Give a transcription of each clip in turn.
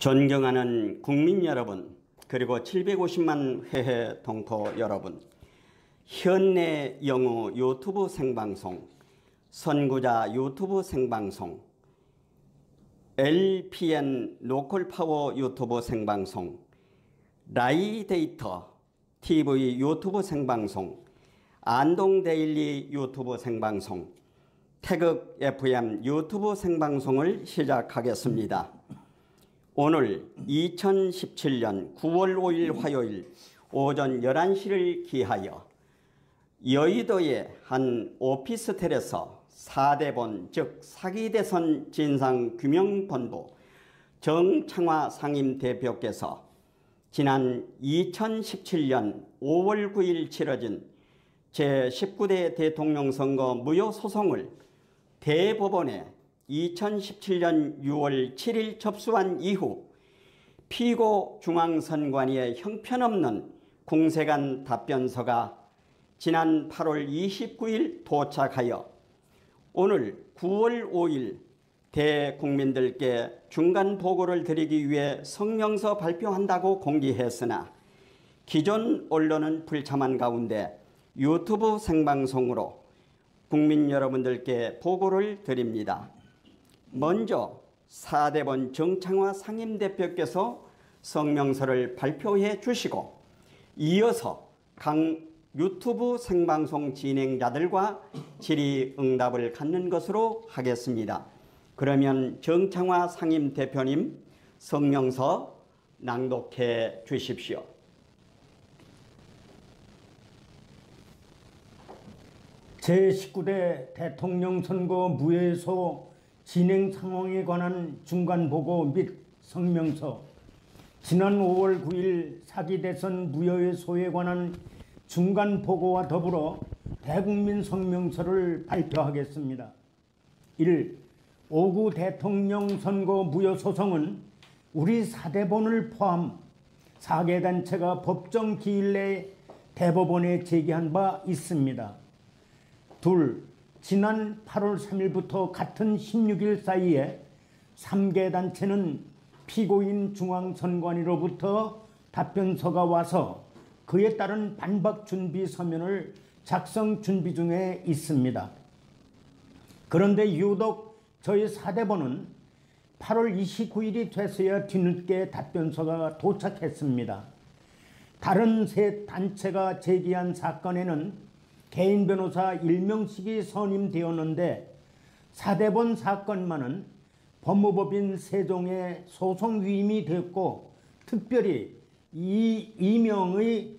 존경하는 국민 여러분, 그리고 750만 회회 동포 여러분, 현내 영우 유튜브 생방송, 선구자 유튜브 생방송, LPN 로컬파워 유튜브 생방송, 라이데이터 TV 유튜브 생방송, 안동데일리 유튜브 생방송, 태극 FM 유튜브 생방송을 시작하겠습니다. 오늘 2017년 9월 5일 화요일 오전 11시를 기하여 여의도의 한 오피스텔에서 4대본 즉 사기대선 진상규명본부 정창화 상임대표께서 지난 2017년 5월 9일 치러진 제19대 대통령 선거 무효소송을 대법원에 2017년 6월 7일 접수한 이후 피고 중앙선관위의 형편없는 공세관 답변서가 지난 8월 29일 도착하여 오늘 9월 5일 대국민들께 중간 보고를 드리기 위해 성명서 발표한다고 공지했으나 기존 언론은 불참한 가운데 유튜브 생방송으로 국민 여러분들께 보고를 드립니다. 먼저 4대본 정창화 상임대표께서 성명서를 발표해 주시고 이어서 각 유튜브 생방송 진행자들과 질의응답을 갖는 것으로 하겠습니다. 그러면 정창화 상임대표님 성명서 낭독해 주십시오. 제19대 대통령 선거 무효소 진행 상황에 관한 중간보고 및 성명서, 지난 5월 9일 사기대선 무효소에 관한 중간보고와 더불어 대국민 성명서를 발표하겠습니다. 1. 5구 대통령 선거 무효소송은 우리 4대본을 포함 4개 단체가 법정 기일 내에 대법원에 제기한 바 있습니다. 2. 지난 8월 3일부터 같은 16일 사이에 3개 단체는 피고인 중앙선관위로부터 답변서가 와서 그에 따른 반박 준비 서면을 작성 준비 중에 있습니다. 그런데 유독 저희 4대본은 8월 29일이 돼서야 뒤늦게 답변서가 도착했습니다. 다른 세 단체가 제기한 사건에는 개인 변호사 1명씩이 선임되었는데 4대본 사건만은 법무법인 세종에 소송 위임이 되었고 특별히 2명의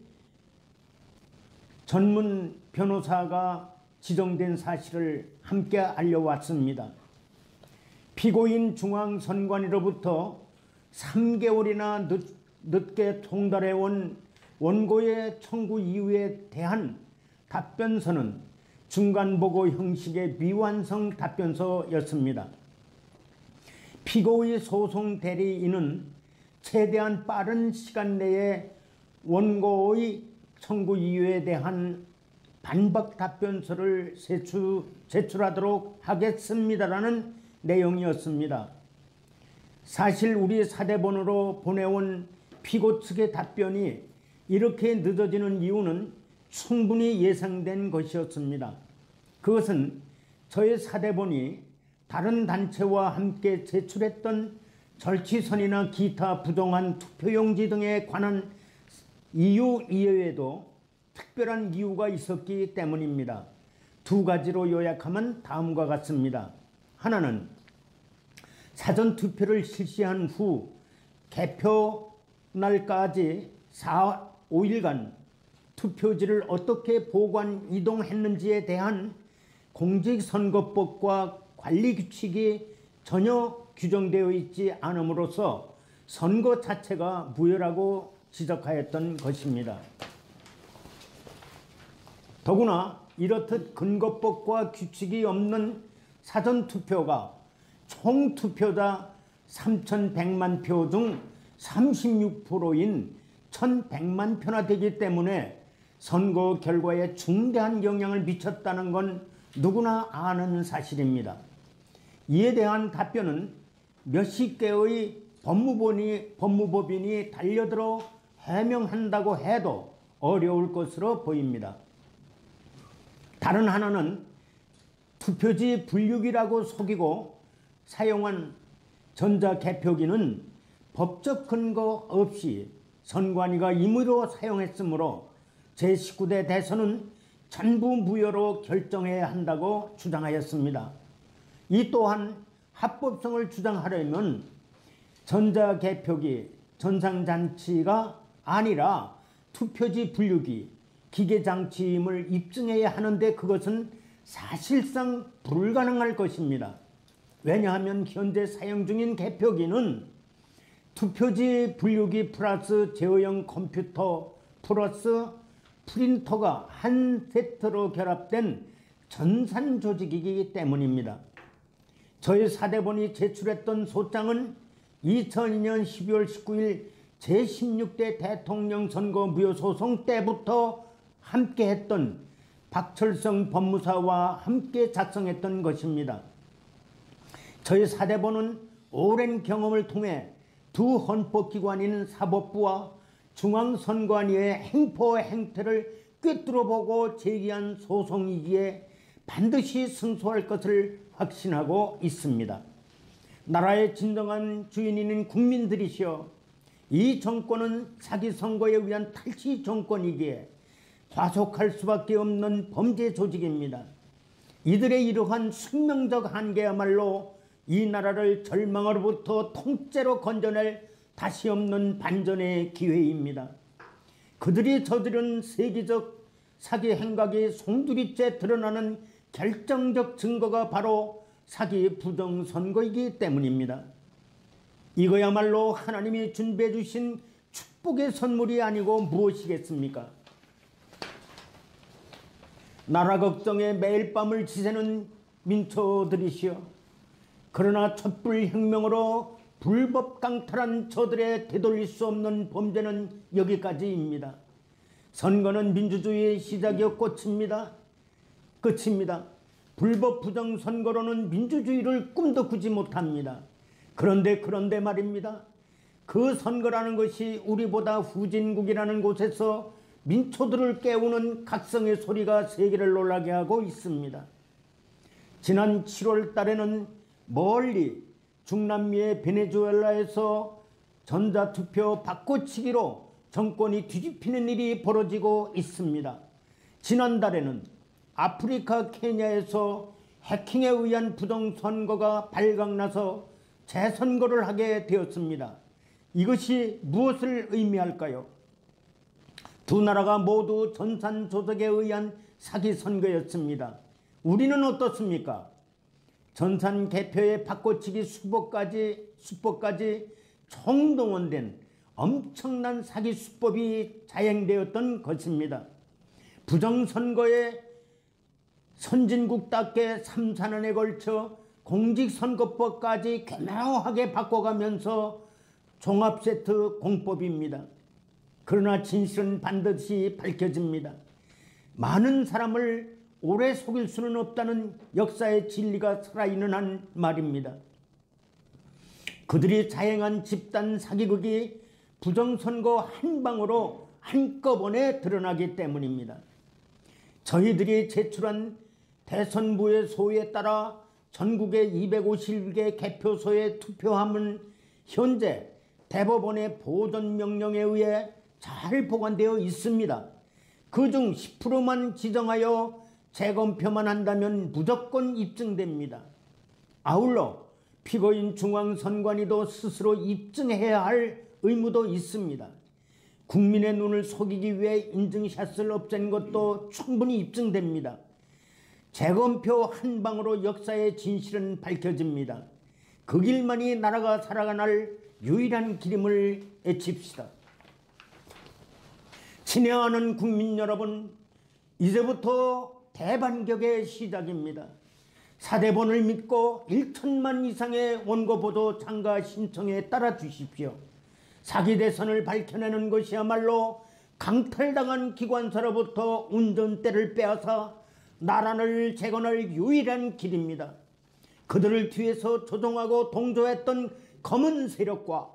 전문 변호사가 지정된 사실을 함께 알려왔습니다. 피고인 중앙선관위로부터 3개월이나 늦게 통달해온 원고의 청구 이유에 대한 답변서는 중간보고 형식의 미완성 답변서였습니다. 피고의 소송 대리인은 최대한 빠른 시간 내에 원고의 청구 이유에 대한 반박 답변서를 제출하도록 하겠습니다라는 내용이었습니다. 사실 우리 4대본으로 보내온 피고 측의 답변이 이렇게 늦어지는 이유는 충분히 예상된 것이었습니다. 그것은 저희 4대본이 다른 단체와 함께 제출했던 절취선이나 기타 부정한 투표용지 등에 관한 이유 이외에도 특별한 이유가 있었기 때문입니다. 두 가지로 요약하면 다음과 같습니다. 하나는 사전투표를 실시한 후 개표날까지 5일간 투표지를 어떻게 보관 이동했는지에 대한 공직선거법과 관리규칙이 전혀 규정되어 있지 않음으로써 선거 자체가 무효라고 지적하였던 것입니다. 더구나 이렇듯 근거법과 규칙이 없는 사전투표가 총 투표자 3,100만 표 중 36%인 1,100만 표나 되기 때문에 선거 결과에 중대한 영향을 미쳤다는 건 누구나 아는 사실입니다. 이에 대한 답변은 몇십 개의 법무법인이 달려들어 해명한다고 해도 어려울 것으로 보입니다. 다른 하나는 투표지 분류기라고 속이고 사용한 전자개표기는 법적 근거 없이 선관위가 임의로 사용했으므로 제19대 대선은 전부 무효로 결정해야 한다고 주장하였습니다. 이 또한 합법성을 주장하려면 전자개표기, 전산장치가 아니라 투표지 분류기, 기계장치임을 입증해야 하는데 그것은 사실상 불가능할 것입니다. 왜냐하면 현재 사용 중인 개표기는 투표지 분류기 플러스 제어형 컴퓨터 플러스 프린터가 한 세트로 결합된 전산 조직이기 때문입니다. 저희 사대본이 제출했던 소장은 2002년 12월 19일 제16대 대통령 선거 무효소송 때부터 함께했던 박철성 법무사와 함께 작성했던 것입니다. 저희 사대본은 오랜 경험을 통해 두 헌법기관인 사법부와 중앙선관위의 행포 행태를 꿰뚫어보고 제기한 소송이기에 반드시 승소할 것을 확신하고 있습니다. 나라의 진정한 주인인 국민들이시여, 이 정권은 사기 선거에 의한 탈취 정권이기에 과속할 수밖에 없는 범죄 조직입니다. 이들의 이러한 숙명적 한계야말로 이 나라를 절망으로부터 통째로 건져낼 다시 없는 반전의 기회입니다. 그들이 저지른 세계적 사기 행각이 송두리째 드러나는 결정적 증거가 바로 사기 부정선거이기 때문입니다. 이거야말로 하나님이 준비해 주신 축복의 선물이 아니고 무엇이겠습니까? 나라 걱정에 매일 밤을 지새는 민초들이시여, 그러나 촛불혁명으로 불법 강탈한 저들의 되돌릴 수 없는 범죄는 여기까지입니다. 선거는 민주주의의 시작이었고 끝입니다. 불법 부정선거로는 민주주의를 꿈도 꾸지 못합니다. 그런데 말입니다. 그 선거라는 것이 우리보다 후진국이라는 곳에서 민초들을 깨우는 각성의 소리가 세계를 놀라게 하고 있습니다. 지난 7월 달에는 멀리 중남미의 베네수엘라에서 전자투표 바꿔치기로 정권이 뒤집히는 일이 벌어지고 있습니다. 지난달에는 아프리카 케냐에서 해킹에 의한 부정선거가 발각나서 재선거를 하게 되었습니다. 이것이 무엇을 의미할까요? 두 나라가 모두 전산 조작에 의한 사기 선거였습니다. 우리는 어떻습니까? 전산 개표의 바꿔치기 수법까지 총동원된 엄청난 사기 수법이 자행되었던 것입니다. 부정선거에 선진국답게 3, 4년에 걸쳐 공직선거법까지 교묘하게 바꿔가면서 종합세트 공법입니다. 그러나 진실은 반드시 밝혀집니다. 많은 사람을 오래 속일 수는 없다는 역사의 진리가 살아있는 한 말입니다. 그들이 자행한 집단 사기극이 부정선거 한 방으로 한꺼번에 드러나기 때문입니다. 저희들이 제출한 대선부의 소위에 따라 전국의 251개 개표소의 투표함은 현재 대법원의 보존명령에 의해 잘 보관되어 있습니다. 그중 10%만 지정하여 재검표만 한다면 무조건 입증됩니다. 아울러 피고인 중앙선관위도 스스로 입증해야 할 의무도 있습니다. 국민의 눈을 속이기 위해 인증샷을 없앤 것도 충분히 입증됩니다. 재검표 한 방으로 역사의 진실은 밝혀집니다. 그 길만이 나라가 살아갈 유일한 길임을 외칩시다. 친애하는 국민 여러분, 이제부터 대반격의 시작입니다. 사대본을 믿고 1천만 이상의 원고보도 참가 신청에 따라 주십시오. 사기 대선을 밝혀내는 것이야말로 강탈당한 기관사로부터 운전대를 빼앗아 나라를 재건할 유일한 길입니다. 그들을 뒤에서 조종하고 동조했던 검은 세력과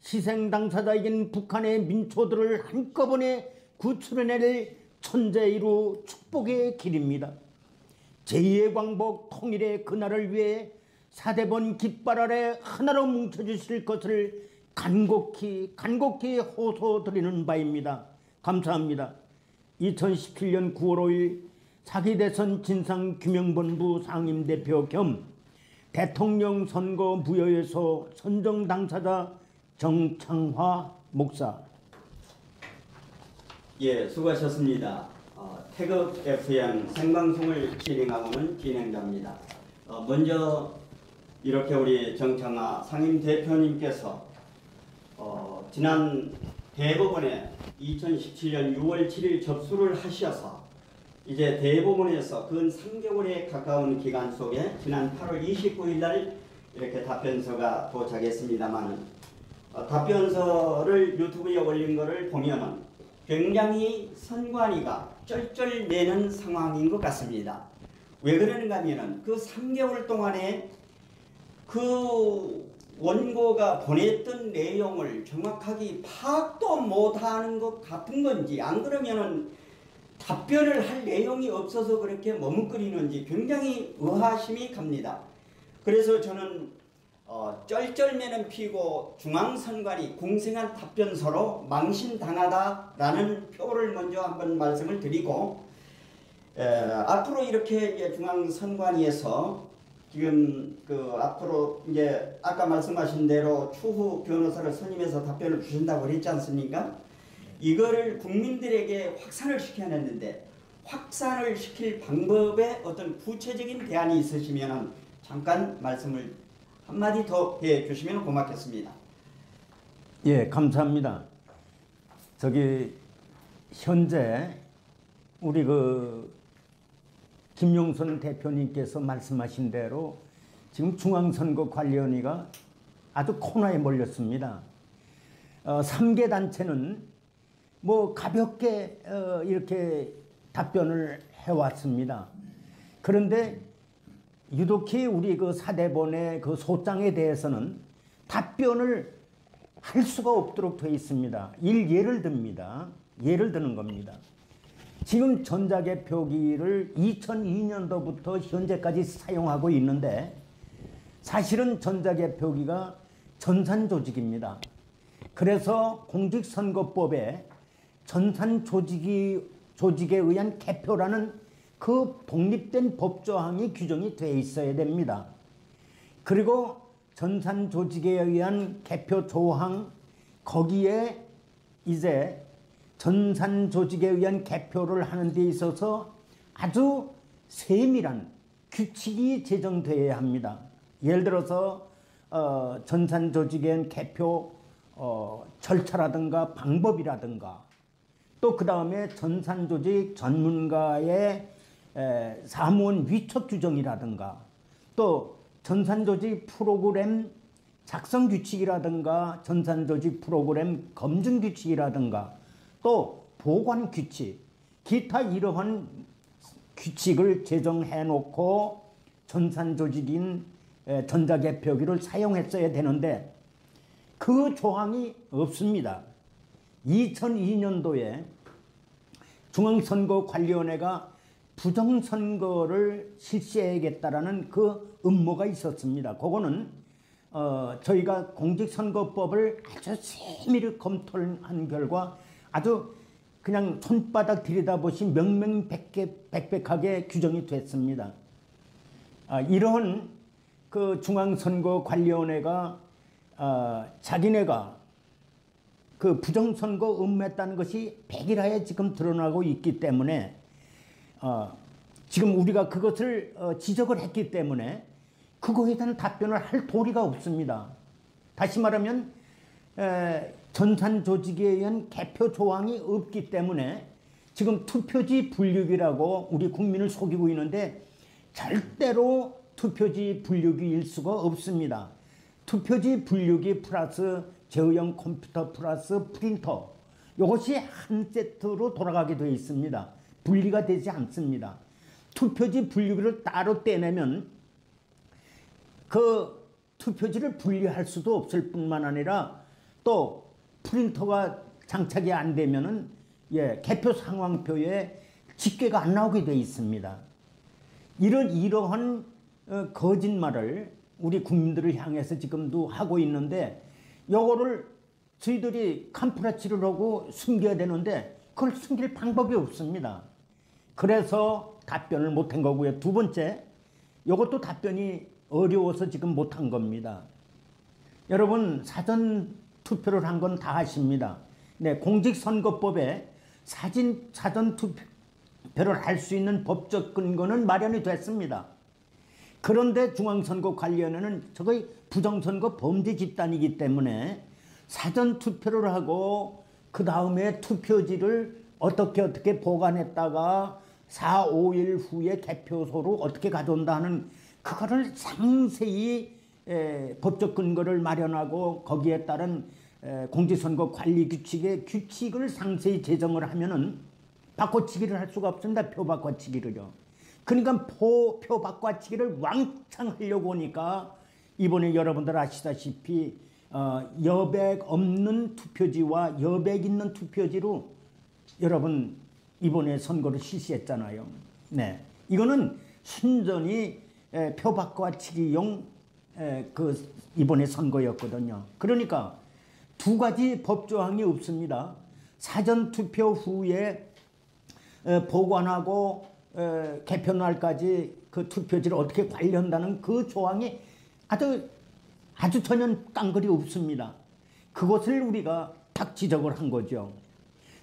희생 당사자이긴 북한의 민초들을 한꺼번에 구출해낼 천재이루 축복의 길입니다. 제2의 광복 통일의 그날을 위해 사대본 깃발 아래 하나로 뭉쳐주실 것을 간곡히 호소드리는 바입니다. 감사합니다. 2017년 9월 5일 사기대선 진상규명본부 상임대표 겸 대통령 선거 무효에서 선정 당사자 정창화 목사. 예, 수고하셨습니다. 태극 FM 생방송을 진행하고는 진행자입니다. 먼저 이렇게 우리 정창화 상임대표님께서 지난 대법원에 2017년 6월 7일 접수를 하셔서 이제 대법원에서 근 3개월에 가까운 기간 속에 지난 8월 29일 날 이렇게 답변서가 도착했습니다만 답변서를 유튜브에 올린 것을 보면은 굉장히 선관위가 쩔쩔매는 상황인 것 같습니다. 왜 그러는가 하면은 그 3개월 동안에 그 원고가 보냈던 내용을 정확하게 파악도 못하는 것 같은 건지, 안 그러면은 답변을 할 내용이 없어서 그렇게 머뭇거리는지 굉장히 의아심이 갑니다. 그래서 저는 쩔쩔매는 피고 중앙선관위 공생한 답변서로 망신당하다라는 표를 먼저 한번 말씀을 드리고, 앞으로 이렇게 이제 중앙선관위에서 지금 앞으로 이제 아까 말씀하신 대로 추후 변호사를 선임해서 답변을 주신다고 그랬지 않습니까? 이거를 국민들에게 확산을 시켜야 했는데, 확산을 시킬 방법에 어떤 구체적인 대안이 있으시면 잠깐 말씀을 한마디 더 해주시면 고맙겠습니다. 예, 감사합니다. 현재 우리 김용선 대표님께서 말씀하신 대로 지금 중앙선거관리위원회가 아주 코너에 몰렸습니다. 3개 단체는 뭐 가볍게 이렇게 답변을 해왔습니다. 그런데 유독히 우리 사대본의 소장에 대해서는 답변을 할 수가 없도록 되어 있습니다. 예를 듭니다. 예를 드는 겁니다. 지금 전자개표기를 2002년도부터 현재까지 사용하고 있는데, 사실은 전자개표기가 전산조직입니다. 그래서 공직선거법에 전산조직에 의한 개표라는 그 독립된 법조항이 규정이 되어 있어야 됩니다. 그리고 전산조직에 의한 개표 조항, 거기에 이제 전산조직에 의한 개표를 하는 데 있어서 아주 세밀한 규칙이 제정되어야 합니다. 예를 들어서 전산조직에 의한 개표 절차라든가 방법이라든가, 또 그 다음에 전산조직 전문가의 사무원 위촉 규정이라든가, 또 전산조직 프로그램 작성 규칙이라든가, 전산조직 프로그램 검증 규칙이라든가, 또 보관 규칙, 기타 이러한 규칙을 제정해 놓고 전산조직인 전자개표기를 사용했어야 되는데 그 조항이 없습니다. 2002년도에 중앙선거관리위원회가 부정선거를 실시해야겠다라는 그 음모가 있었습니다. 그거는 저희가 공직선거법을 아주 세밀히 검토한 결과 아주 그냥 손바닥 들여다보시 명명백백하게 규정이 됐습니다. 이런 그 중앙선거관리위원회가 자기네가 그 부정선거 음모했다는 것이 백일하에 지금 드러나고 있기 때문에 지금 우리가 그것을 지적을 했기 때문에 그거에 대한 답변을 할 도리가 없습니다. 다시 말하면 전산조직에 의한 개표 조항이 없기 때문에 지금 투표지 분류기라고 우리 국민을 속이고 있는데 절대로 투표지 분류기일 수가 없습니다. 투표지 분류기 플러스 제어형 컴퓨터 플러스 프린터, 이것이 한 세트로 돌아가게 되어 있습니다. 분리가 되지 않습니다. 투표지 분류기를 따로 떼내면 그 투표지를 분리할 수도 없을 뿐만 아니라 또 프린터가 장착이 안 되면은 개표 상황표에 집계가 안 나오게 돼 있습니다. 이러한 거짓말을 우리 국민들을 향해서 지금도 하고 있는데 요거를 저희들이 캄프라치를 하고 숨겨야 되는데 그걸 숨길 방법이 없습니다. 그래서 답변을 못한 거고요. 두 번째, 요것도 답변이 어려워서 지금 못한 겁니다. 여러분 사전 투표를 한 건 다 아십니다. 네, 공직선거법에 사전 투표를 할 수 있는 법적 근거는 마련이 됐습니다. 그런데 중앙선거관리위원회는 저거의 부정선거 범죄 집단이기 때문에 사전 투표를 하고 그 다음에 투표지를 어떻게 보관했다가 4, 5일 후에 개표소로 어떻게 가져온다 하는 그거를 상세히 법적 근거를 마련하고 거기에 따른 공직선거 관리 규칙을 상세히 제정을 하면은 바꿔치기를 할 수가 없습니다. 표 바꿔치기를요. 그러니까 표 바꿔치기를 왕창 하려고 하니까 이번에 여러분들 아시다시피 여백 없는 투표지와 여백 있는 투표지로 여러분 이번에 선거를 실시했잖아요. 네, 이거는 순전히 표 바꿔치기용 그 이번에 선거였거든요. 그러니까 두 가지 법조항이 없습니다. 사전 투표 후에 보관하고 개표 날까지 그 투표지를 어떻게 관리한다는 그 조항이 아주 전혀 깡그리 없습니다. 그것을 우리가 딱 지적을 한 거죠.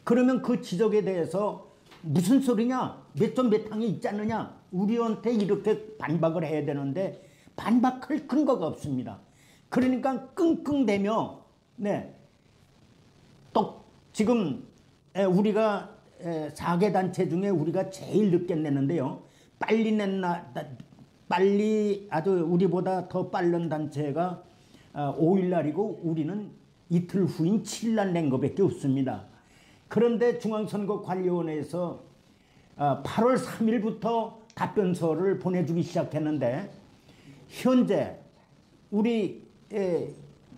그러면 그 지적에 대해서 무슨 소리냐? 몇 점 몇 항이 있지 않느냐? 우리한테 이렇게 반박을 해야 되는데 반박할 근거가 없습니다. 그러니까 끙끙대며 또 지금 우리가 4개 단체 중에 우리가 제일 늦게 냈는데요. 빨리 아주 우리보다 더 빠른 단체가 5일 날이고 우리는 이틀 후인 7일 날 낸 것밖에 없습니다. 그런데 중앙선거관리위원회에서 8월 3일부터 답변서를 보내주기 시작했는데 현재 우리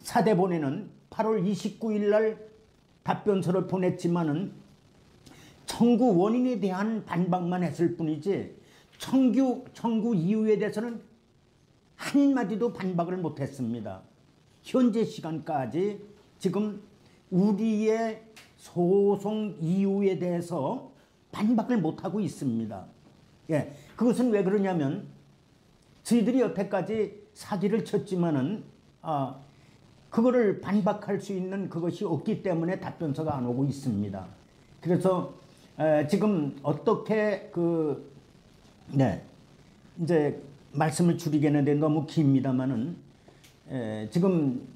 사대본에는 8월 29일 날 답변서를 보냈지만은 청구 원인에 대한 반박만 했을 뿐이지 청구 이유에 대해서는 한마디도 반박을 못했습니다. 현재 시간까지 지금 우리의 소송 이유에 대해서 반박을 못하고 있습니다. 그것은 왜 그러냐면 저희들이 여태까지 사기를 쳤지만은 그거를 반박할 수 있는 그것이 없기 때문에 답변서가 안 오고 있습니다. 그래서 지금 어떻게 이제 말씀을 줄이겠는데 너무 깁니다만은 지금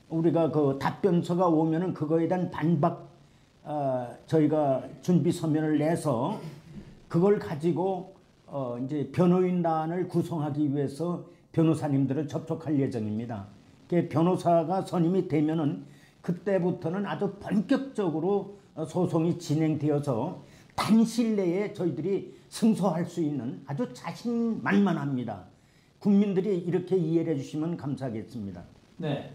우리가 그 답변서가 오면은 그거에 대한 반박 저희가 준비 서면을 내서 그걸 가지고 이제 변호인단을 구성하기 위해서 변호사님들을 접촉할 예정입니다. 변호사가 선임이 되면은 그때부터는 아주 본격적으로 소송이 진행되어서 단실 내에 저희들이 승소할 수 있는 아주 자신만만합니다. 국민들이 이렇게 이해를 해주시면 감사하겠습니다. 네,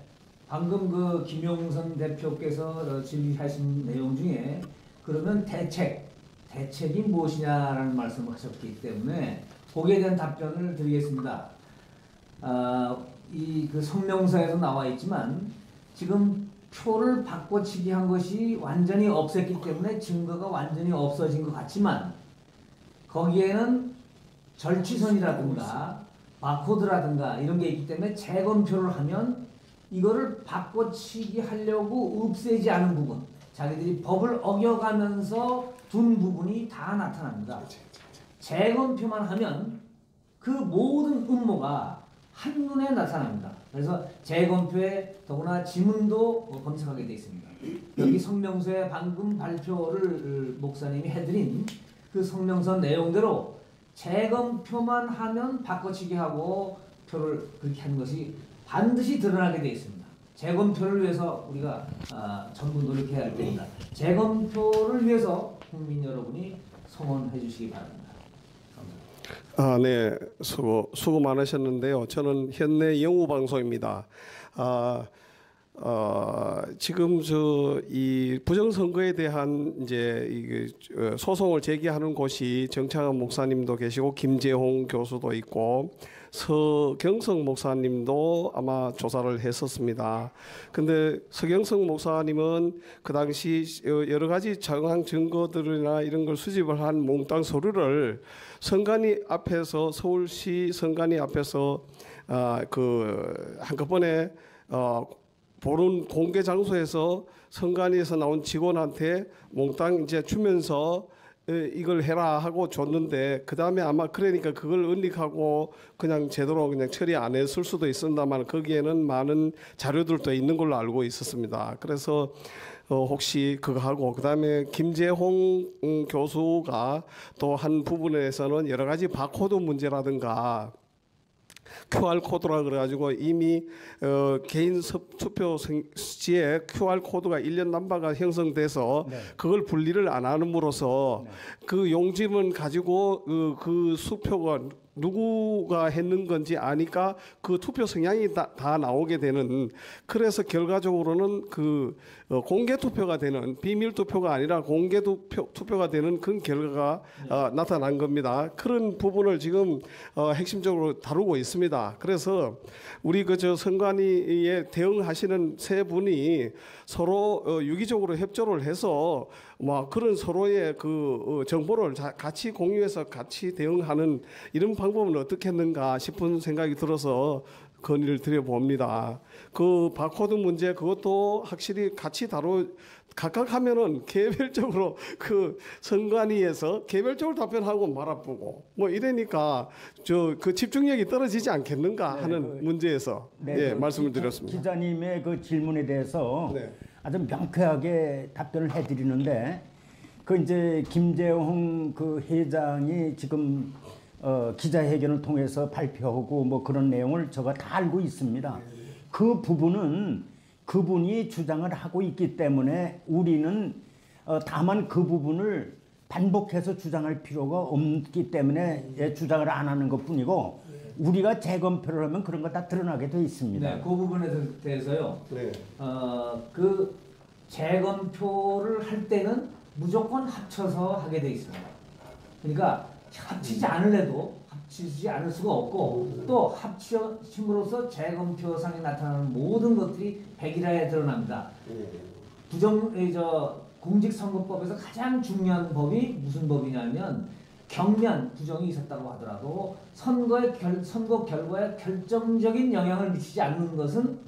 방금 그 김용선 대표께서 질의하신 내용 중에 그러면 대책이 무엇이냐라는 말씀을 하셨기 때문에 거기에 대한 답변을 드리겠습니다. 이 그 성명서에도 나와 있지만 지금 표를 바꿔치기 한 것이 완전히 없앴기 때문에 증거가 완전히 없어진 것 같지만 거기에는 절취선이라든가 바코드라든가 이런 게 있기 때문에 재검표를 하면 이거를 바꿔치기 하려고 없애지 않은 부분, 자기들이 법을 어겨가면서 둔 부분이 다 나타납니다. 재검표만 하면 그 모든 음모가 한눈에 나타납니다. 그래서 재검표에 더구나 지문도 검색하게 되어 있습니다. 여기 성명서에 방금 발표를 목사님이 해드린 그 성명서 내용대로 재검표만 하면 바꿔치기 하고 표를 그렇게 하는 것이 반드시 드러나게 되어 있습니다. 재검표를 위해서 우리가 전부 노력해야 할 때입니다. 재검표를 위해서 국민 여러분이 성원해 주시기 바랍니다. 네, 수고 많으셨는데요. 저는 현내 영우방송입니다. 지금 이 부정선거에 대한 이제 소송을 제기하는 곳이 정창환 목사님도 계시고 김재홍 교수도 있고 서경석 목사님도 아마 조사를 했었습니다. 근데 서경석 목사님은 그 당시 여러 가지 정황 증거들이나 이런 걸 수집을 한 몽땅 서류를 선관위 앞에서 서울시 선관위 앞에서 한꺼번에 보는 공개 장소에서 선관위에서 나온 직원한테 몽땅 이제 주면서 이걸 해라 하고 줬는데 그 다음에 아마 그러니까 그걸 은닉하고 그냥 제대로 그냥 처리 안 했을 수도 있습니다만 거기에는 많은 자료들도 있는 걸로 알고 있었습니다. 그래서 혹시 그거 하고 그 다음에 김재홍 교수가 또 한 부분에서는 여러 가지 바코드 문제라든가 QR 코드라 그래가지고 이미 개인 투표지에 QR 코드가 1년 넘바가 형성돼서 네. 그걸 분리를 안 함으로써 그 용지문 가지고 그 수표가 누구가 했는 건지 아니까 그 투표 성향이 다 나오게 되는, 그래서 결과적으로는 그 공개 투표가 되는, 비밀 투표가 아니라 공개 투표가 되는 그런 결과가 나타난 겁니다. 그런 부분을 지금 핵심적으로 다루고 있습니다. 그래서 우리 그저 선관위에 대응하시는 세 분이 서로 유기적으로 협조를 해서 뭐 그런 서로의 그 정보를 같이 공유해서 같이 대응하는 이런 방법은 어떻겠는가 싶은 생각이 들어서 건의를 드려봅니다. 그 바코드 문제 그것도 확실히 같이 각각 하면은 개별적으로 그 선관위에서 개별적으로 답변하고 말아보고 뭐 이러니까 그 집중력이 떨어지지 않겠는가 하는 문제에서 말씀을 드렸습니다. 기자님의 그 질문에 대해서 아주 명쾌하게 답변을 해드리는데 그 이제 김재홍 그 회장이 지금 기자회견을 통해서 발표하고 뭐 그런 내용을 제가 다 알고 있습니다. 그 부분은 그분이 주장을 하고 있기 때문에 우리는 다만 그 부분을 반복해서 주장할 필요가 없기 때문에 주장을 안 하는 것뿐이고 우리가 재검표를 하면 그런 거 다 드러나게 돼 있습니다. 네, 그 부분에 대해서요. 네. 그 재검표를 할 때는 무조건 합쳐서 하게 돼 있습니다. 그러니까 합치지 않을 수가 없고 또 합침으로써 재검표상에 나타나는 모든 것들이 백일화에 드러납니다. 공직선거법에서 가장 중요한 법이 무슨 법이냐면 경면 부정이 있었다고 하더라도 선거 결과에 결정적인 영향을 미치지 않는 것은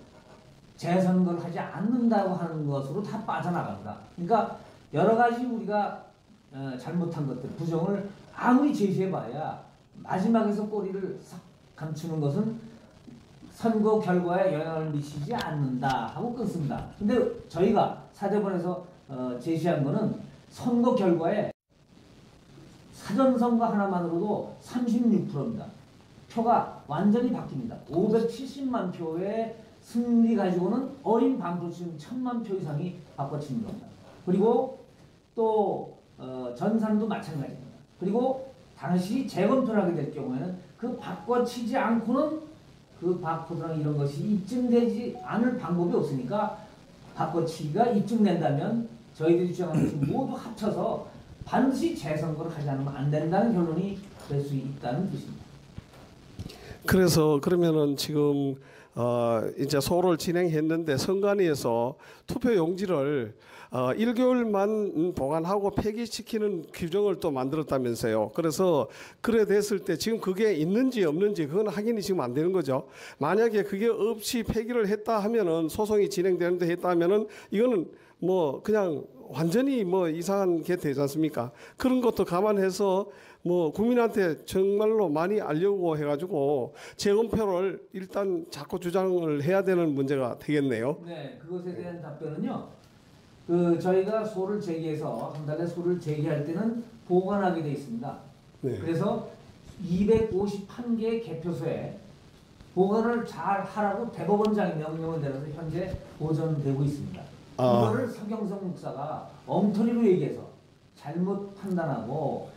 재선거를 하지 않는다고 하는 것으로 다 빠져나갑니다. 그러니까 여러 가지 우리가 잘못한 것들, 부정을 아무리 제시해봐야 마지막에서 꼬리를 싹 감추는 것은 선거 결과에 영향을 미치지 않는다 하고 끊습니다. 근데 저희가 사대본에서 제시한 거는 선거 결과에 사전선거 하나만으로도 36%입니다. 표가 완전히 바뀝니다. 570만 표의 승리 가지고는 어린 방표층 1000만 표 이상이 바꿔치는 겁니다. 그리고 또 전산도 마찬가지입니다. 그리고 당시 재검표를 하게 될 경우에는 그 바꿔치지 않고는 그 바코드랑 이런 것이 입증되지 않을 방법이 없으니까 바꿔치기가 입증된다면 저희들이 주장하는 것을 모두 합쳐서 반드시 재선거를 하지 않으면 안 된다는 결론이 될 수 있다는 뜻입니다. 그래서 그러면은 지금 이제 소를 진행했는데 선관위에서 투표 용지를 1개월만 보관하고 폐기시키는 규정을 또 만들었다면서요. 그래서 그래 됐을 때 지금 그게 있는지 없는지 그건 확인이 지금 안 되는 거죠. 만약에 그게 없이 폐기를 했다 하면은 소송이 진행되는데 했다 하면은 이거는 뭐 그냥 완전히 뭐 이상한 게 되지 않습니까? 그런 것도 감안해서 뭐 국민한테 정말로 많이 알려고 해가지고 재검표를 일단 자꾸 주장을 해야 되는 문제가 되겠네요. 네, 그것에 대한 답변은요. 저희가 소를 제기해서 한 달에 소를 제기할 때는 보관하게 돼 있습니다. 네. 그래서 251개의 개표소에 보관을 잘 하라고 대법원장이 명령을 내려서 현재 보존되고 있습니다. 이거를 서경석 목사가 엉터리로 얘기해서 잘못 판단하고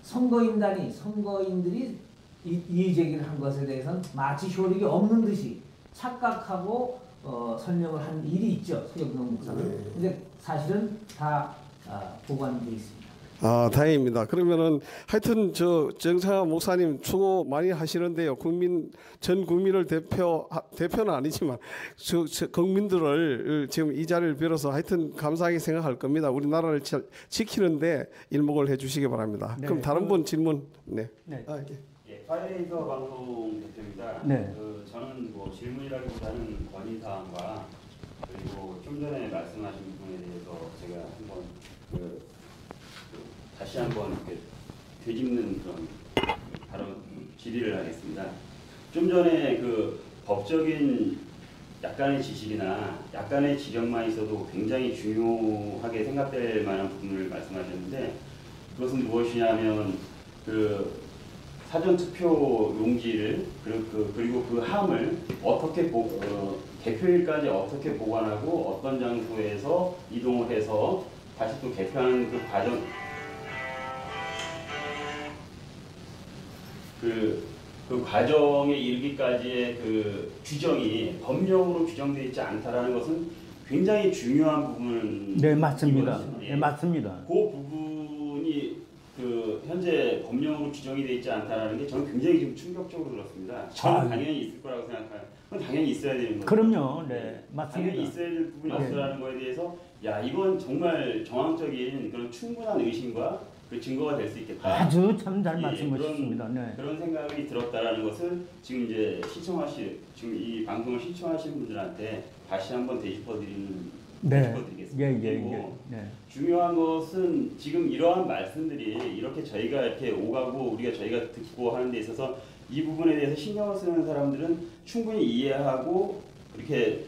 선거인들이 이의 제기를 한 것에 대해서는 마치 효력이 없는 듯이 착각하고 설명을 한 일이 있죠. 서경석 목사는. 근데 사실은 다 보관되어 있습니다. 아, 다행입니다. 그러면은 하여튼 저 정창환 목사님 수고 많이 하시는데요. 전 국민을 대표는 아니지만 저 국민들을 지금 이 자리를 빌어서 하여튼 감사하게 생각할 겁니다. 우리나라를 지키는데 일목을 해주시기 바랍니다. 네, 그럼 다른 분 질문. 네. 네. 예, 파이레이더 방송 대표입니다. 네. 저는 뭐 질문이라기보다는 건의사항과 그리고 좀 전에 말씀하신 부분에 대해서 제가 한번 다시 한번 이렇게 되짚는 그런 바로 질의를 하겠습니다. 좀 전에 그 법적인 약간의 지식이나 약간의 지력만 있어도 굉장히 중요하게 생각될 만한 부분을 말씀하셨는데 그것은 무엇이냐면 그 사전 투표 용지를 그리고 그 함을 어떻게 개표일까지 어떻게 보관하고 어떤 장소에서 이동을 해서 다시 또 개표하는 그 과정 그 과정에 이르기까지의 그 규정이 법령으로 규정되어 있지 않다라는 것은 굉장히 중요한 부분. 네, 맞습니다. 네, 맞습니다. 그 부분이 그 현재 법령으로 규정이 되어 있지 않다라는 게 저는 굉장히 좀 충격적으로 들었습니다. 저는 당연히 있을 거라고 생각해요. 그건 당연히 있어야 되는 거죠. 그럼요. 네, 맞습니다. 당연히 있어야 될 부분이 네. 없다라는 거에 대해서 야 이건 정말 정황적인 그런 충분한 의심과 그 증거가 될 수 있겠다. 아주 참 잘 예, 말씀하셨습니다. 네. 그런 생각이 들었다라는 것을 지금 이제 지금 이 방송을 시청하시는 분들한테 다시 한번 되짚어드리겠습니다. 네. 그리고 네. 중요한 것은 지금 이러한 말씀들이 이렇게 저희가 이렇게 오가고 저희가 듣고 하는 데 있어서 이 부분에 대해서 신경을 쓰는 사람들은 충분히 이해하고 이렇게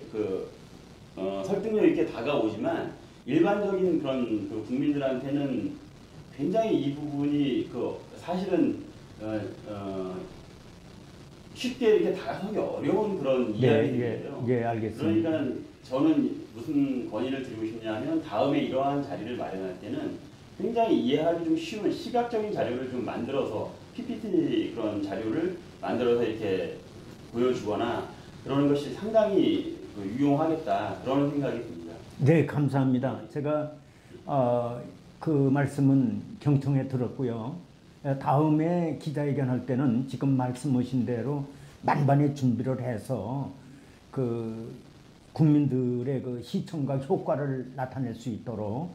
설득력 있게 다가오지만 일반적인 그런 그 국민들한테는 굉장히 이 부분이 사실은 쉽게 이렇게 다가서기 어려운 그런 이야기들이에요. 예, 알겠습니다. 그러니까 저는 무슨 건의를 드리고 싶냐면 다음에 이러한 자리를 마련할 때는 굉장히 이해하기 좀 쉬운 시각적인 자료를 좀 만들어서 PPT 그런 자료를 만들어서 이렇게 보여주거나 그러는 것이 상당히 유용하겠다 그런 생각이 듭니다. 네, 감사합니다. 제가 그 말씀은 경청해 들었고요. 다음에 기자회견할 때는 지금 말씀하신 대로 만반의 준비를 해서 그 국민들의 그 시청과 효과를 나타낼 수 있도록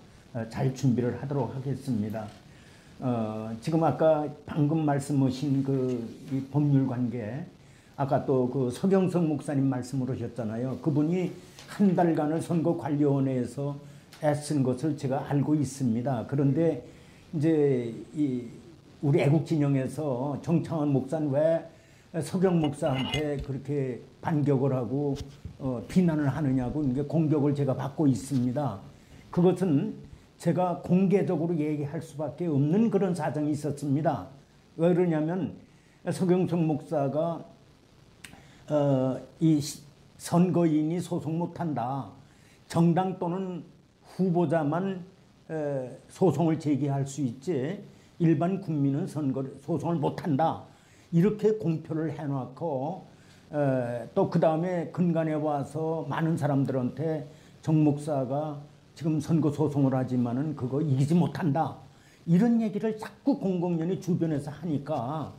잘 준비를 하도록 하겠습니다. 지금 아까 방금 말씀하신 이 법률 관계, 아까 또 그 서경석 목사님 말씀을 하셨잖아요. 그분이 한 달간을 선거관리위원회에서 애쓴 것을 제가 알고 있습니다. 그런데 이제 우리 애국진영에서 정창원 목사는 왜 서경 목사한테 그렇게 반격을 하고 비난을 하느냐고 이게 공격을 제가 받고 있습니다. 그것은 제가 공개적으로 얘기할 수밖에 없는 그런 사정이 있었습니다. 왜 그러냐면 서경석 목사가 이 선거인이 소송 못한다. 정당 또는 후보자만 소송을 제기할 수 있지 일반 국민은 소송을 못한다. 이렇게 공표를 해놓고 또 그 다음에 근간에 와서 많은 사람들한테 정 목사가 지금 선거 소송을 하지만은 그거 이기지 못한다. 이런 얘기를 자꾸 공공연히 주변에서 하니까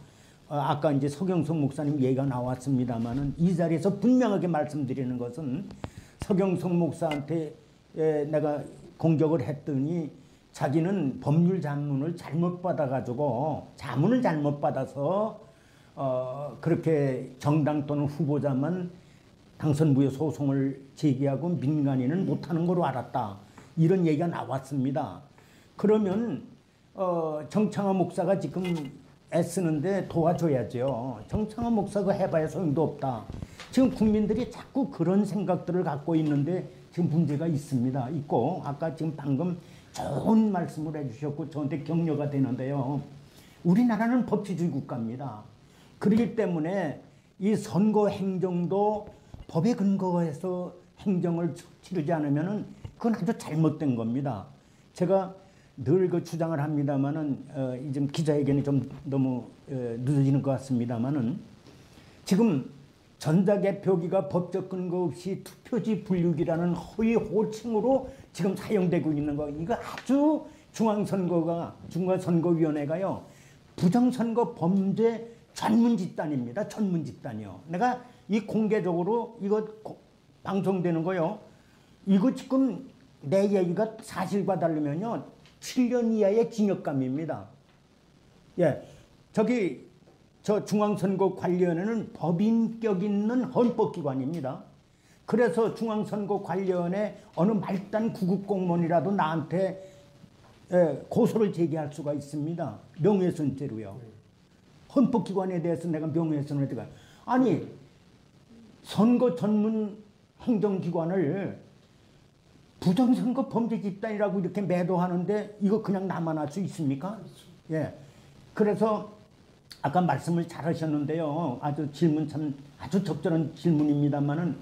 아까 이제 서경석 목사님 얘기가 나왔습니다만은 이 자리에서 분명하게 말씀드리는 것은 서경석 목사한테 내가 공격을 했더니 자기는 법률 자문을 잘못 받아가지고 자문을 잘못 받아서 그렇게 정당 또는 후보자만 당선부의 소송을 제기하고 민간인은 못하는 걸로 알았다. 이런 얘기가 나왔습니다. 그러면 정창화 목사가 지금 애쓰는데 도와줘야죠. 정창화 목사가 해봐야 소용도 없다. 지금 국민들이 자꾸 그런 생각들을 갖고 있는데 지금 문제가 있고 아까 지금 방금 좋은 말씀을 해주셨고 저한테 격려가 되는데요. 우리나라는 법치주의 국가입니다. 그렇기 때문에 이 선거 행정도 법에 근거해서 행정을 치르지 않으면은 그건 아주 잘못된 겁니다. 제가 늘 그 주장을 합니다만은 지금 기자회견이 좀 너무 늦어지는 것 같습니다만은 지금 전자개표기가 법적 근거 없이 투표지 분류기라는 허위 호칭으로 지금 사용되고 있는 거, 이거 아주 중앙선거위원회가요 부정선거 범죄 전문 집단입니다. 전문 집단이요. 내가 이 공개적으로 이거 방송되는 거요. 이거 지금 내 얘기가 사실과 다르면요 7년 이하의 징역감입니다. 예, 저 중앙선거관리위원회는 법인격 있는 헌법기관입니다. 그래서 중앙선거관리위원회 어느 말단 구급공무원이라도 나한테 고소를 제기할 수가 있습니다. 명예훼손죄로요. 헌법기관에 대해서 내가 명예훼손을 해가 아니 선거 전문 행정기관을 부정선거 범죄 집단이라고 이렇게 매도하는데 이거 그냥 나만 할 수 있습니까? 예. 그래서 아까 말씀을 잘 하셨는데요. 질문 참 아주 적절한 질문입니다만은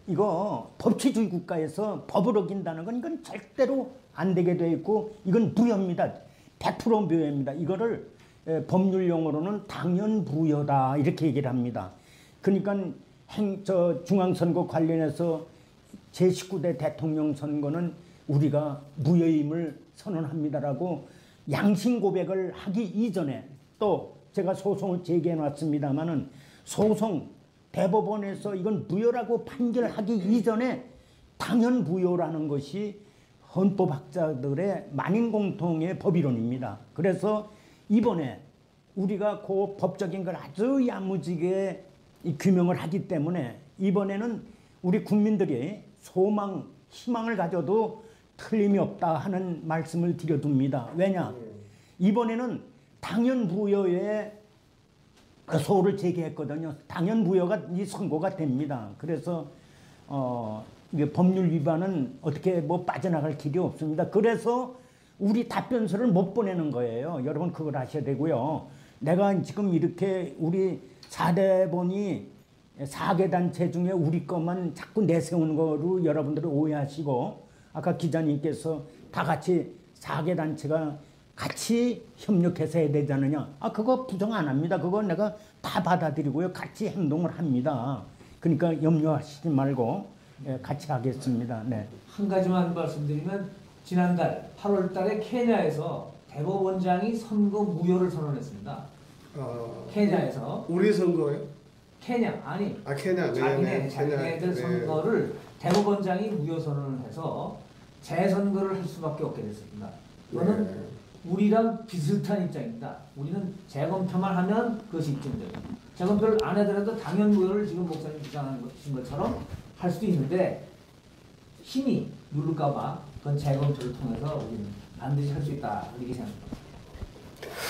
이거 법치주의 국가에서 법을 어긴다는 건 이건 절대로 안 되게 돼 있고 이건 무효입니다. 100% 무효입니다. 이거를 법률 용어로는 당연부효다 이렇게 얘기를 합니다. 그러니까 중앙선거 관련해서 제19대 대통령 선거는 우리가 무효임을 선언합니다라고 양심 고백을 하기 이전에 또 제가 소송을 제기해 놨습니다마는 소송 대법원에서 이건 무효라고 판결하기 이전에 당연 무효라는 것이 헌법학자들의 만인공통의 법이론입니다. 그래서 이번에 우리가 그 법적인 걸 아주 야무지게 규명을 하기 때문에 이번에는 우리 국민들이 소망, 희망을 가져도 틀림이 없다 하는 말씀을 드려둡니다. 왜냐? 이번에는 당연부여에 소를 제기했거든요. 당연부여가 이 선고가 됩니다. 그래서 이게 법률 위반은 어떻게 뭐 빠져나갈 길이 없습니다. 그래서 우리 답변서를 못 보내는 거예요. 여러분 그걸 아셔야 되고요. 내가 지금 이렇게 우리 4대본이 4개 단체 중에 우리 것만 자꾸 내세우는 거로 여러분들이 오해하시고 아까 기자님께서 다 같이 4개 단체가 같이 협력해서 해야 되지 않느냐. 그거 부정 안 합니다. 그거 내가 다 받아들이고요. 같이 행동을 합니다. 그러니까 염려하시지 말고 같이 하겠습니다. 네. 한 가지만 말씀드리면 지난달 8월 달에 케냐에서 대법원장이 선거 무효를 선언했습니다. 케냐에서. 우리 선거요? 케냐 아니. 케냐. 자기네들 선거를 대법원장이 무효 선언을 해서 재선거를 할 수밖에 없게 됐습니다. 이거는 우리랑 비슷한 입장입니다. 우리는 재검표만 하면 그것이 입증돼요. 재검표를 안 하더라도 당연 무효를 지금 목사님 주장하신 것처럼 할 수도 있는데 힘이 누를까봐 그건 재검표를 통해서 우리는 반드시 할 수 있다 이렇게 생각합니다.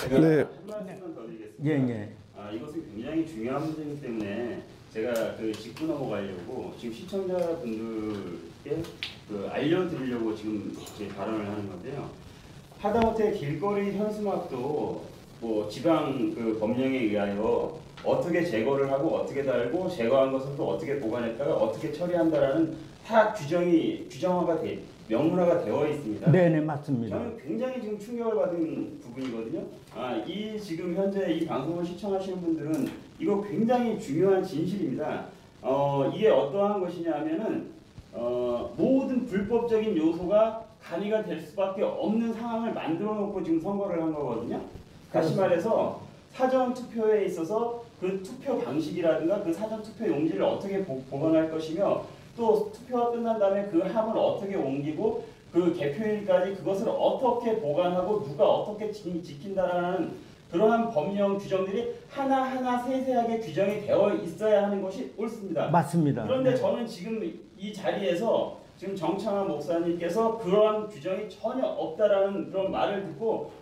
네. 한 말씀만 더 드리겠습니다. 예. 이것은 굉장히 중요한 문제이기 때문에 제가 짚고 넘어가려고 지금 시청자분들께 알려드리려고 지금 제 발언을 하는 건데요. 하다못해 길거리 현수막도 뭐 지방 법령에 의하여 어떻게 제거를 하고 어떻게 달고 제거한 것을 또 어떻게 보관했다가 어떻게 처리한다라는 다 명문화가 되어 있습니다. 네네 맞습니다. 저는 굉장히 지금 충격을 받은 부분이거든요. 이 지금 현재 이 방송을 시청하시는 분들은 이거 굉장히 중요한 진실입니다. 이게 어떠한 것이냐면은 모든 불법적인 요소가 가미가 될 수밖에 없는 상황을 만들어 놓고 지금 선거를 한 거거든요. 다시 말해서 사전 투표에 있어서 그 투표 방식이라든가 그 사전 투표 용지를 어떻게 보관할 것이며 또 투표가 끝난 다음에 그 함을 어떻게 옮기고 그 개표일까지 그것을 어떻게 보관하고 누가 어떻게 지킨다라는 그러한 법령 규정들이 하나하나 세세하게 규정이 되어 있어야 하는 것이 옳습니다. 맞습니다. 그런데 저는 지금 이 자리에서 지금 정창환 목사님께서 그러한 규정이 전혀 없다라는 그런 말을 듣고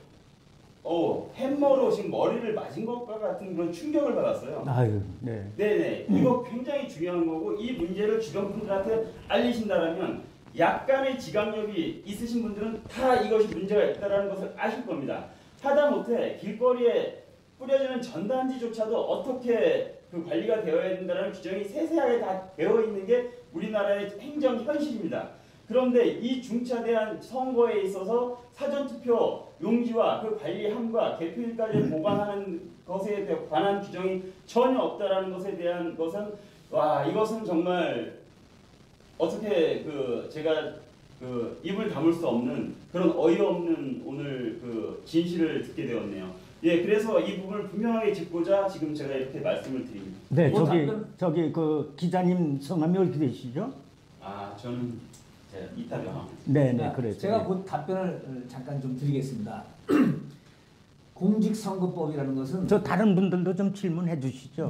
햄머로 지금 머리를 맞은 것과 같은 그런 충격을 받았어요. 아유, 네. 네네. 이거 굉장히 중요한 거고 이 문제를 주변 분들한테 알리신다라면 약간의 지각력이 있으신 분들은 다 이것이 문제가 있다라는 것을 아실 겁니다. 하다못해 길거리에 뿌려지는 전단지조차도 어떻게 관리가 되어야 된다는 규정이 세세하게 다 되어 있는 게 우리나라의 행정 현실입니다. 그런데 이 중차대한 선거에 있어서 사전투표 용지와 그 관리함과 개표일까지 보관하는 것에 관한 규정이 전혀 없다라는 것에 대한 것은 와 이것은 정말 어떻게 제가 입을 다물 수 없는 그런 어이없는 오늘 진실을 듣게 되었네요. 예, 그래서 이 부분을 분명하게 짚고자 지금 제가 이렇게 말씀을 드립니다. 네, 뭐 저기 그 기자님 성함이 어떻게 되시죠? 저는 이따가 네, 자, 그래요. 제가 곧 답변을 잠깐 좀 드리겠습니다. 공직선거법이라는 것은 저 다른 분들도 좀 질문해 주시죠.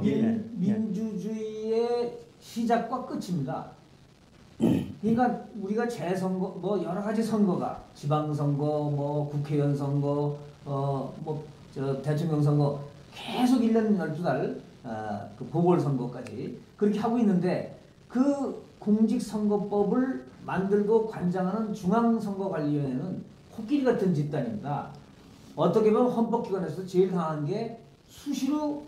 민주주의의 시작과 끝입니다. 그러니까 우리가 재선거 뭐 여러 가지 선거가 지방선거 뭐 국회의원 선거 대통령 선거 계속 1년 12달 그 보궐선거까지 그렇게 하고 있는데 그 공직선거법을 만들고 관장하는 중앙선거관리위원회는 코끼리 같은 집단입니다. 어떻게 보면 헌법기관에서 제일 강한 게 수시로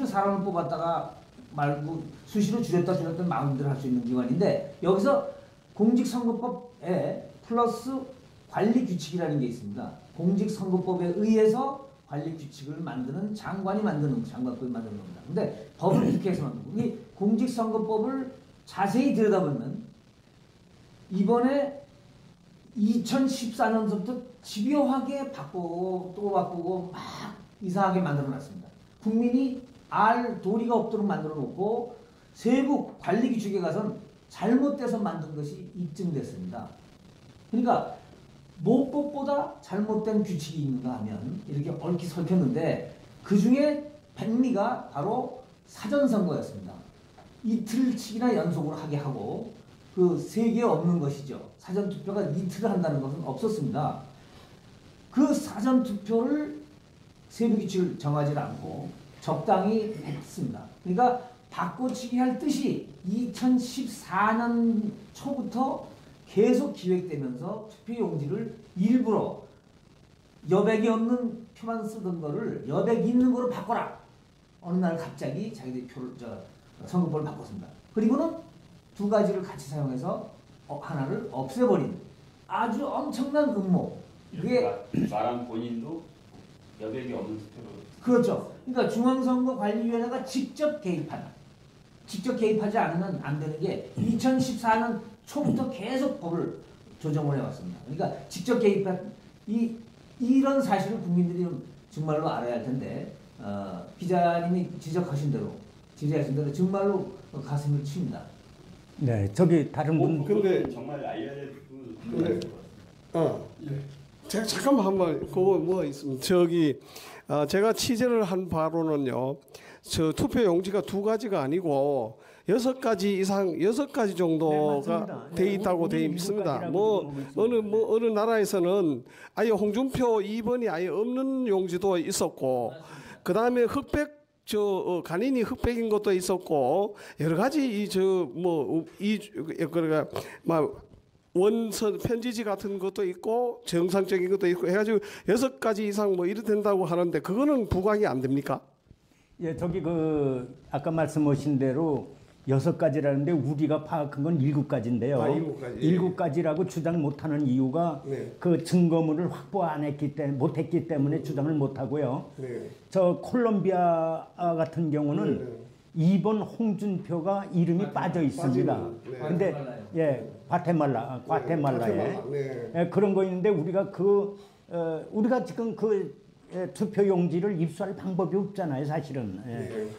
사람을 뽑았다가 말고 수시로 줄였다 마음대로 할 수 있는 기관인데 여기서 공직선거법에 플러스 관리규칙이라는 게 있습니다. 공직선거법에 의해서 관리규칙을 만드는 장관법을 만드는 겁니다. 근데 법을 이렇게 해서 만든 거예요. 이 공직선거법을 자세히 들여다보면 이번에 2014년부터 집요하게 바꾸고 또 바꾸고 막 이상하게 만들어놨습니다. 국민이 알 도리가 없도록 만들어놓고 세부 관리규칙에 가서는 잘못돼서 만든 것이 입증됐습니다. 그러니까 모법보다 잘못된 규칙이 있는가 하면 이렇게 얽히설켰는데 그 중에 백미가 바로 사전선거였습니다. 이틀씩이나 연속으로 하게 하고 그 세계에 없는 것이죠. 사전투표가 이틀을 한다는 것은 없었습니다. 그 사전투표를 세부규칙을 정하지 않고 적당히 했습니다. 그러니까 바꿔치기 할 뜻이 2014년 초부터 계속 기획되면서 투표용지를 일부러 여백이 없는 표만 쓰던 거를 여백 있는 거로 바꿔라. 어느 날 갑자기 자기들이 선거법을 바꿨습니다. 그리고는 두 가지를 같이 사용해서 하나를 없애버린 아주 엄청난 음모. 그게 말한 본인도 여백이 없는 투표로. 그렇죠. 그러니까 중앙선거관리위원회가 직접 개입하지 않으면 안 되는 게 2014년 초부터 계속 법을 조정을 해왔습니다. 그러니까 직접 개입한 이런 사실을 국민들이 정말로 알아야 할 텐데 기자님이 지적하신 대로 정말로 가슴을 칩니다. 네, 저기 다른 분. 근데 정말 알려야 될 부분이 제가 잠깐만 한번 그거 뭐 있습니다. 제가 취재를 한 바로는요. 저 투표 용지가 두 가지가 아니고 6가지 정도가 네, 돼 있다고 돼 있습니다. 어느 나라에서는 아예 홍준표 2번이 아예 없는 용지도 있었고 그다음에 흑백 간인이 흑백인 것도 있었고 여러 가지 그러니까 막 원선 편지지 같은 것도 있고 정상적인 것도 있고 해가지고 6가지 이상 뭐 이래 된다고 하는데 그거는 부각이 안 됩니까? 예, 저기 아까 말씀하신 대로 6가지라는데 우리가 파악한 건 7가지인데요. 7가지라고 주장을 못하는 이유가 그 증거물을 확보 못했기 때문에 주장을 못하고요. 저 콜롬비아 같은 경우는 2번 홍준표가 이름이 빠져 있습니다. 근데 과테말라에 그런 거 있는데 우리가 지금 투표 용지를 입수할 방법이 없잖아요, 사실은.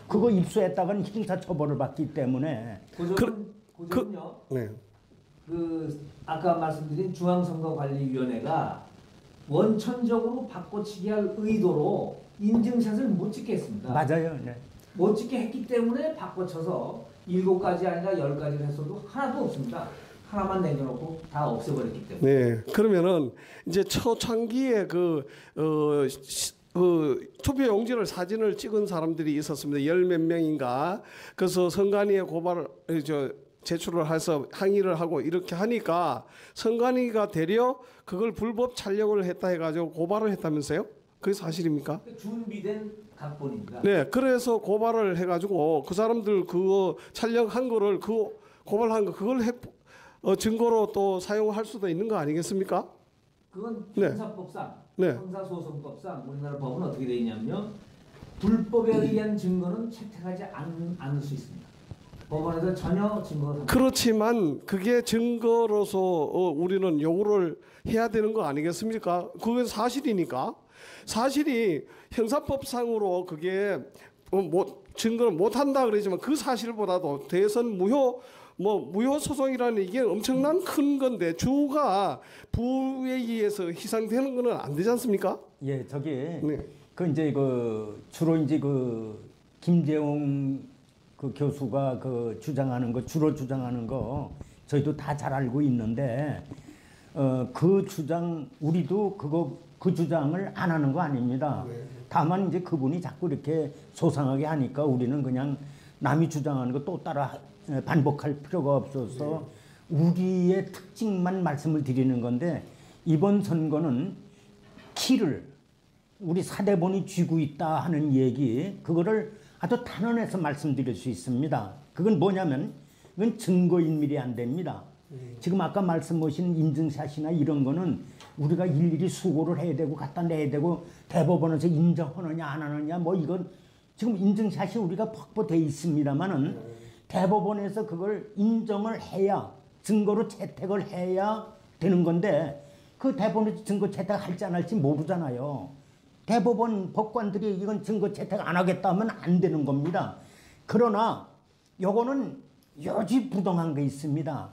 그거 입수했다가는 형사처벌을 받기 때문에. 고전은요. 아까 말씀드린 중앙선거관리위원회가 원천적으로 바꿔치기 할 의도로 인증샷을 못 찍게 했습니다. 맞아요. 네. 못 찍게 했기 때문에 바꿔쳐서 7가지 아니라 10가지를 했어도 하나도 없습니다. 하나만 내려놓고 다 없애버렸기 때문에. 네, 그러면은 이제 초창기에 투표 용지를 사진을 찍은 사람들이 있었습니다. 10몇 명인가. 그래서 선관위에 고발을 제출을 해서 항의를 하고 이렇게 하니까 선관위가 되려 그걸 불법 촬영을 했다 해가지고 고발을 했다면서요? 그게 사실입니까? 준비된 각본입니다. 네, 그래서 고발을 해가지고 그 사람들 그거 촬영한 거를 고발한 거 그걸 증거로 또 사용할 수도 있는 거 아니겠습니까? 그건 네. 형사법상, 네. 형사소송법상 우리나라 법은 어떻게 되어 있냐면요. 불법에 의한 증거는 채택하지 않을 수 있습니다. 법원에서 전혀 증거가 그렇지만 그게 증거로서 우리는 요구를 해야 되는 거 아니겠습니까? 그건 사실이니까. 사실이 형사법상으로 그게 증거를 못 한다 그러지만 그 사실보다도 대선 무효 소송이라는 이게 엄청난 큰 건데 주가 부에 의해서 희생되는 거는 안 되지 않습니까? 예, 저기 네. 그 이제 주로 이제 김재웅 그 교수가 주장하는 거 주로 주장하는 거 저희도 다 잘 알고 있는데 그 주장 우리도 그 주장을 안 하는 거 아닙니다. 다만 이제 그분이 자꾸 이렇게 소상하게 하니까 우리는 그냥 남이 주장하는 거 또 따라 반복할 필요가 없어서 우리의 특징만 말씀을 드리는 건데 이번 선거는 키를 우리 사대본이 쥐고 있다 하는 얘기 그거를 아주 단언해서 말씀드릴 수 있습니다. 그건 뭐냐면 그건 증거인멸이 안 됩니다. 지금 아까 말씀하신 인증샷이나 이런 거는 우리가 일일이 수고를 해야 되고 갖다 내야 되고 대법원에서 인정하느냐 안 하느냐 뭐 이건 지금 인증샷이 우리가 확보돼 있습니다만은 대법원에서 그걸 인정을 해야 증거로 채택을 해야 되는 건데 그 대법원에서 증거 채택할지 안 할지 모르잖아요. 대법원 법관들이 이건 증거 채택 안 하겠다 하면 안 되는 겁니다. 그러나 요거는 요지부동한 게 있습니다.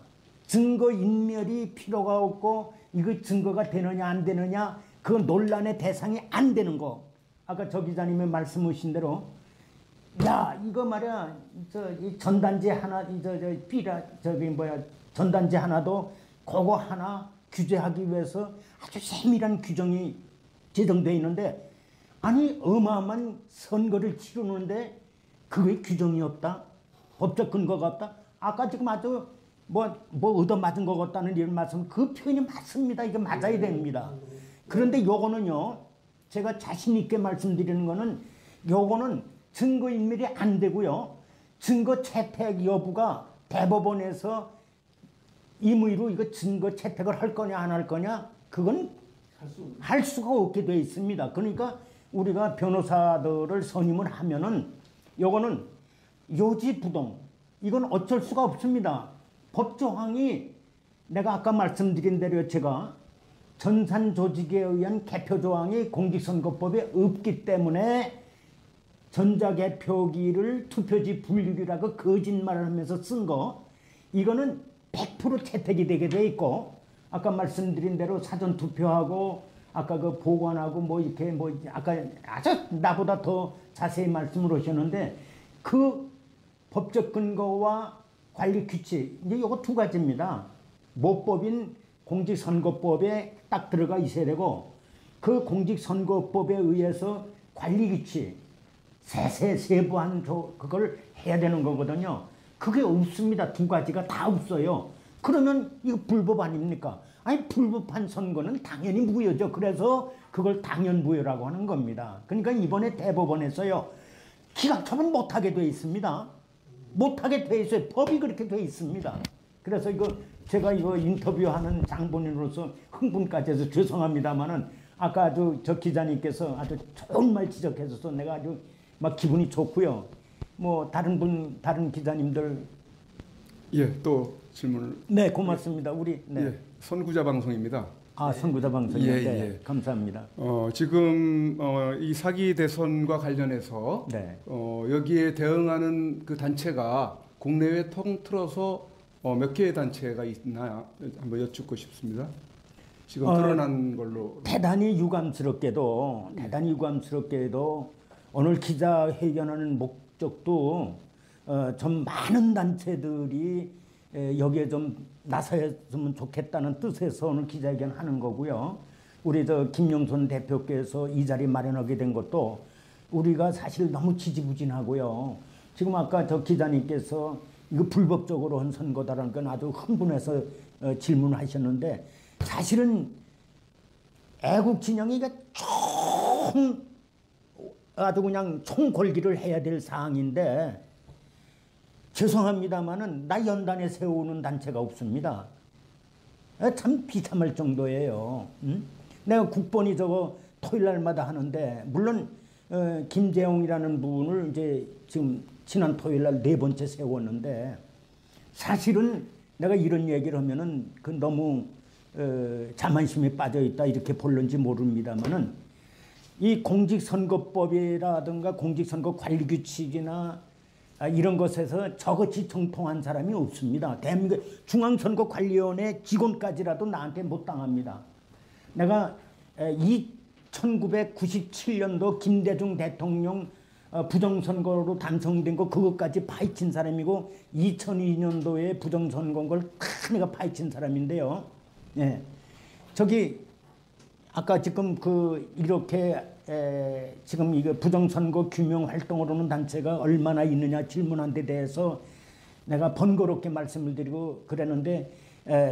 증거 인멸이 필요가 없고 이거 증거가 되느냐 안 되느냐 그 논란의 대상이 안 되는 거. 아까 저 기자님이 말씀하신 대로 야 이거 말이야 이 전단지 하나 전단지 하나도 그거 하나 규제하기 위해서 아주 세밀한 규정이 제정되어 있는데 아니 어마어마한 선거를 치르는데 그게 규정이 없다? 법적 근거가 없다? 아까 지금 아주 뭐 얻어맞은 것 같다는 이런 말씀 그 표현이 맞습니다. 이게 맞아야 됩니다. 그런데 요거는요 제가 자신 있게 말씀드리는 거는 요거는 증거인멸이 안 되고요. 증거 채택 여부가 대법원에서 임의로 이거 증거 채택을 할 거냐 안 할 거냐 그건 할 수가 없게 돼 있습니다. 그러니까 우리가 변호사들을 선임을 하면은 요거는 요지부동 이건 어쩔 수가 없습니다. 법조항이 내가 아까 말씀드린 대로 제가 전산조직에 의한 개표조항이 공직선거법에 없기 때문에 전자개표기를 투표지 분류기라고 거짓말을 하면서 쓴 거 이거는 100% 채택이 되게 돼 있고 아까 말씀드린 대로 사전 투표하고 아까 그 보관하고 뭐 이렇게 뭐 아까 아주 나보다 더 자세히 말씀을 하셨는데 그 법적 근거와 관리 규칙 이제 요거 두 가지입니다. 모법인 공직선거법에 딱 들어가 있어야 되고 그 공직선거법에 의해서 관리 규칙 세부한 그걸 해야 되는 거거든요. 그게 없습니다. 두 가지가 다 없어요. 그러면 이거 불법 아닙니까? 아니 불법한 선거는 당연히 무효죠. 그래서 그걸 당연무효라고 하는 겁니다. 그러니까 이번에 대법원에서요. 기각처분 못하게 돼 있습니다. 못하게 돼 있어요. 법이 그렇게 돼 있습니다. 그래서 이거 제가 이거 인터뷰하는 장본인으로서 흥분까지 해서 죄송합니다만은 아까 아주 저 기자님께서 아주 좋은 말 지적해줘서 내가 아주 막 기분이 좋고요. 뭐 다른 기자님들 또 질문을 네 고맙습니다. 우리 네. 선구자 방송입니다. 선구자 방송이요. 예, 네, 예. 감사합니다. 지금 이 사기 대선과 관련해서 네. 여기에 대응하는 그 단체가 국내외 통틀어서 몇 개의 단체가 있나 한번 여쭙고 싶습니다. 지금 드러난 걸로 대단히 유감스럽게도 오늘 기자회견하는 목적도 좀 많은 단체들이 여기에 좀 나서였으면 좋겠다는 뜻에서 오늘 기자회견 하는 거고요. 우리 저 김영선 대표께서 이 자리 마련하게 된 것도 우리가 사실 너무 지지부진하고요. 지금 아까 저 기자님께서 이거 불법적으로 한 선거다라는 건 아주 흥분해서 질문하셨는데 사실은 애국 진영이 아주 그냥 총궐기를 해야 될 사항인데 죄송합니다만은 나 연단에 세우는 단체가 없습니다. 참 비참할 정도예요. 응? 내가 국본이 저거 토요일 날마다 하는데 물론 김재홍이라는 분을 이제 지금 지난 토요일 날 4번째 세웠는데 사실은 내가 이런 얘기를 하면은 그 너무 자만심에 빠져 있다 이렇게 볼는지 모릅니다만은 이 공직선거법이라든가 공직선거 관리규칙이나 이런 것에서 저같이 정통한 사람이 없습니다. 대한민국 중앙선거관리위원회 직원까지라도 나한테 못 당합니다. 내가 1997년도 김대중 대통령 부정선거로 당선된 거 그것까지 파헤친 사람이고 2002년도에 부정선거인 걸 다 내가 파헤친 사람인데요. 예. 저기 아까 지금 이렇게 지금 이거 부정선거 규명 활동을 하는 단체가 얼마나 있느냐 질문한 데 대해서 내가 번거롭게 말씀을 드리고 그랬는데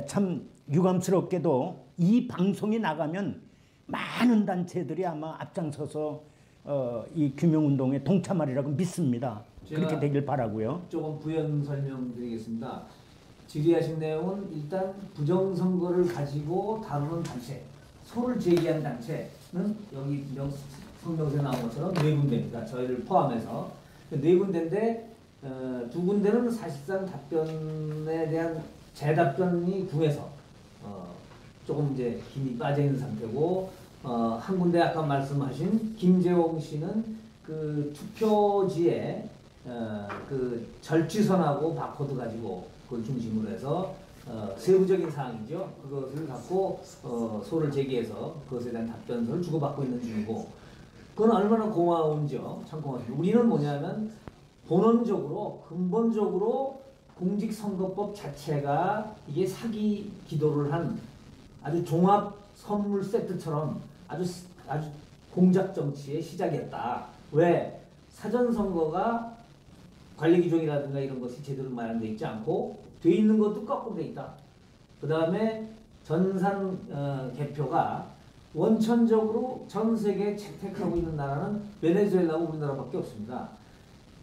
참 유감스럽게도 이 방송이 나가면 많은 단체들이 아마 앞장서서 이 규명운동에 동참하리라고 믿습니다. 그렇게 되길 바라고요. 조금 부연 설명드리겠습니다. 질의하신 내용은 일단 부정선거를 가지고 다루는 단체, 소를 제기한 단체는 여기 성명서에 나온 것처럼 4군데입니다. 저희를 포함해서 4군데인데 2군데는 사실상 답변에 대한 재답변이 궁해서 조금 이제 힘이 빠져 있는 상태고 한 군데 아까 말씀하신 김재홍 씨는 그 투표지에 그 절취선하고 바코드 가지고 그걸 중심으로 해서 세부적인 사항이죠. 그것을 갖고 소를 제기해서 그것에 대한 답변서를 주고받고 있는 중이고 그건 얼마나 고마운지요. 참 고맙습니다. 우리는 뭐냐면 본원적으로 근본적으로 공직선거법 자체가 이게 사기 기도를 한 아주 종합 선물 세트처럼 아주 공작 정치의 시작이었다. 왜? 사전선거가 관리규정이라든가 이런 것이 제대로 마련되어 있지 않고 돼 있는 것도 거꾸로 돼 있다. 그 다음에 전산 개표가 원천적으로 전 세계에 채택하고 있는 나라는 베네수엘라고 우리나라밖에 없습니다.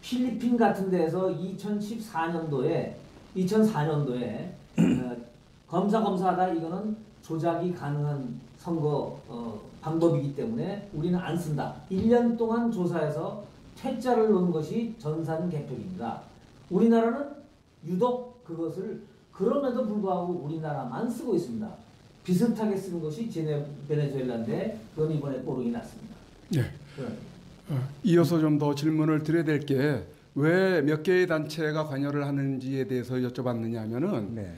필리핀 같은 데에서 2014년도에 검사하다 이거는 조작이 가능한 선거 방법이기 때문에 우리는 안 쓴다. 1년 동안 조사해서 퇴짜를 놓은 것이 전산 개표입니다. 우리나라는 유독 그것을 그럼에도 불구하고 우리나라만 쓰고 있습니다. 비슷하게 쓰는 것이 베네수엘라인데 그건 이번에 뽀록이 났습니다. 네. 이어서 좀 더 질문을 드려야 될 게 왜 몇 개의 단체가 관여를 하는지에 대해서 여쭤봤느냐 하면은 네.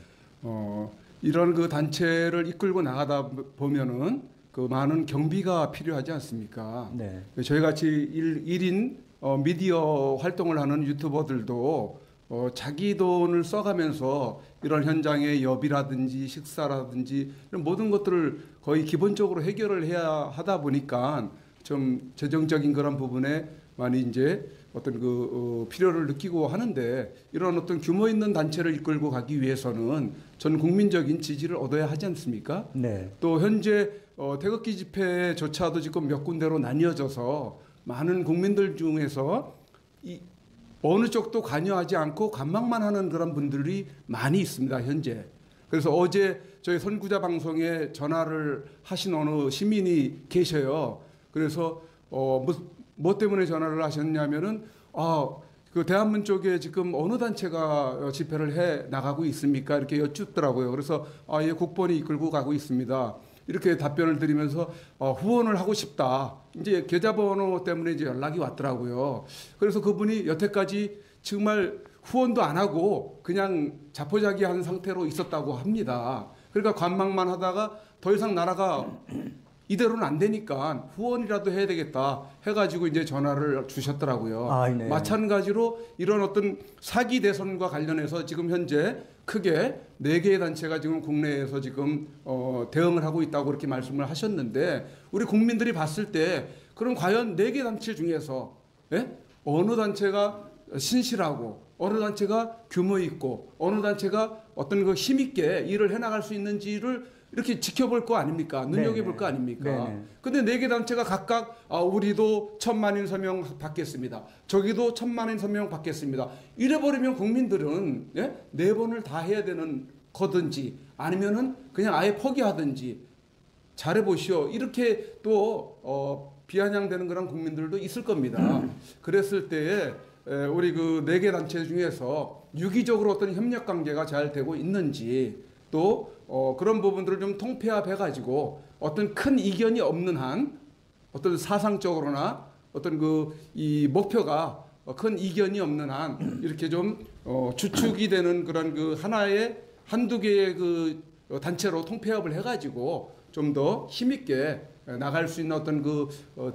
이런 그 단체를 이끌고 나가다 보면은 그 많은 경비가 필요하지 않습니까? 네. 저희 같이 1인 미디어 활동을 하는 유튜버들도 자기 돈을 써가면서 이런 현장의 여비라든지 식사라든지 이런 모든 것들을 거의 기본적으로 해결을 해야 하다 보니까 좀 재정적인 그런 부분에 많이 이제 어떤 필요를 느끼고 하는데 이런 어떤 규모 있는 단체를 이끌고 가기 위해서는 전 국민적인 지지를 얻어야 하지 않습니까? 네. 또 현재 태극기 집회조차도 지금 몇 군데로 나뉘어져서 많은 국민들 중에서 어느 쪽도 관여하지 않고 관망만 하는 그런 분들이 많이 있습니다, 현재. 그래서 어제 저희 선구자 방송에 전화를 하신 어느 시민이 계셔요. 그래서 뭐 때문에 전화를 하셨냐면은 그 대한문 쪽에 지금 어느 단체가 집회를 해 나가고 있습니까? 이렇게 여쭙더라고요. 그래서 예, 국본이 이끌고 가고 있습니다. 이렇게 답변을 드리면서 후원을 하고 싶다. 이제 계좌번호 때문에 이제 연락이 왔더라고요. 그래서 그분이 여태까지 정말 후원도 안 하고 그냥 자포자기한 상태로 있었다고 합니다. 그러니까 관망만 하다가 더 이상 나라가 이대로는 안 되니까 후원이라도 해야 되겠다 해가지고 이제 전화를 주셨더라고요. 네. 마찬가지로 이런 어떤 사기 대선과 관련해서 지금 현재 크게 4개의 단체가 지금 국내에서 지금 대응을 하고 있다고 그렇게 말씀을 하셨는데 우리 국민들이 봤을 때 그럼 과연 4개 단체 중에서 어느 단체가 신실하고 어느 단체가 규모 있고 어느 단체가 어떤 그 힘있게 일을 해나갈 수 있는지를 이렇게 지켜볼 거 아닙니까? 눈여겨볼 거 아닙니까? 근데 4개 단체가 각각 우리도 1,000만인 서명 받겠습니다. 저기도 1,000만인 서명 받겠습니다. 이래버리면 국민들은 4번을 다 해야 되는 거든지 아니면은 그냥 아예 포기하든지 잘해보시오. 이렇게 또 비아냥되는 그런 국민들도 있을 겁니다. 그랬을 때에 우리 그 4개 단체 중에서 유기적으로 어떤 협력 관계가 잘 되고 있는지 또 그런 부분들을 좀 통폐합해가지고 어떤 큰 이견이 없는 한 어떤 사상적으로나 어떤 이 목표가 큰 이견이 없는 한 이렇게 좀 주축이 되는 그런 그 하나의 한두 개의 그 단체로 통폐합을 해가지고 좀 더 힘있게 나갈 수 있는 어떤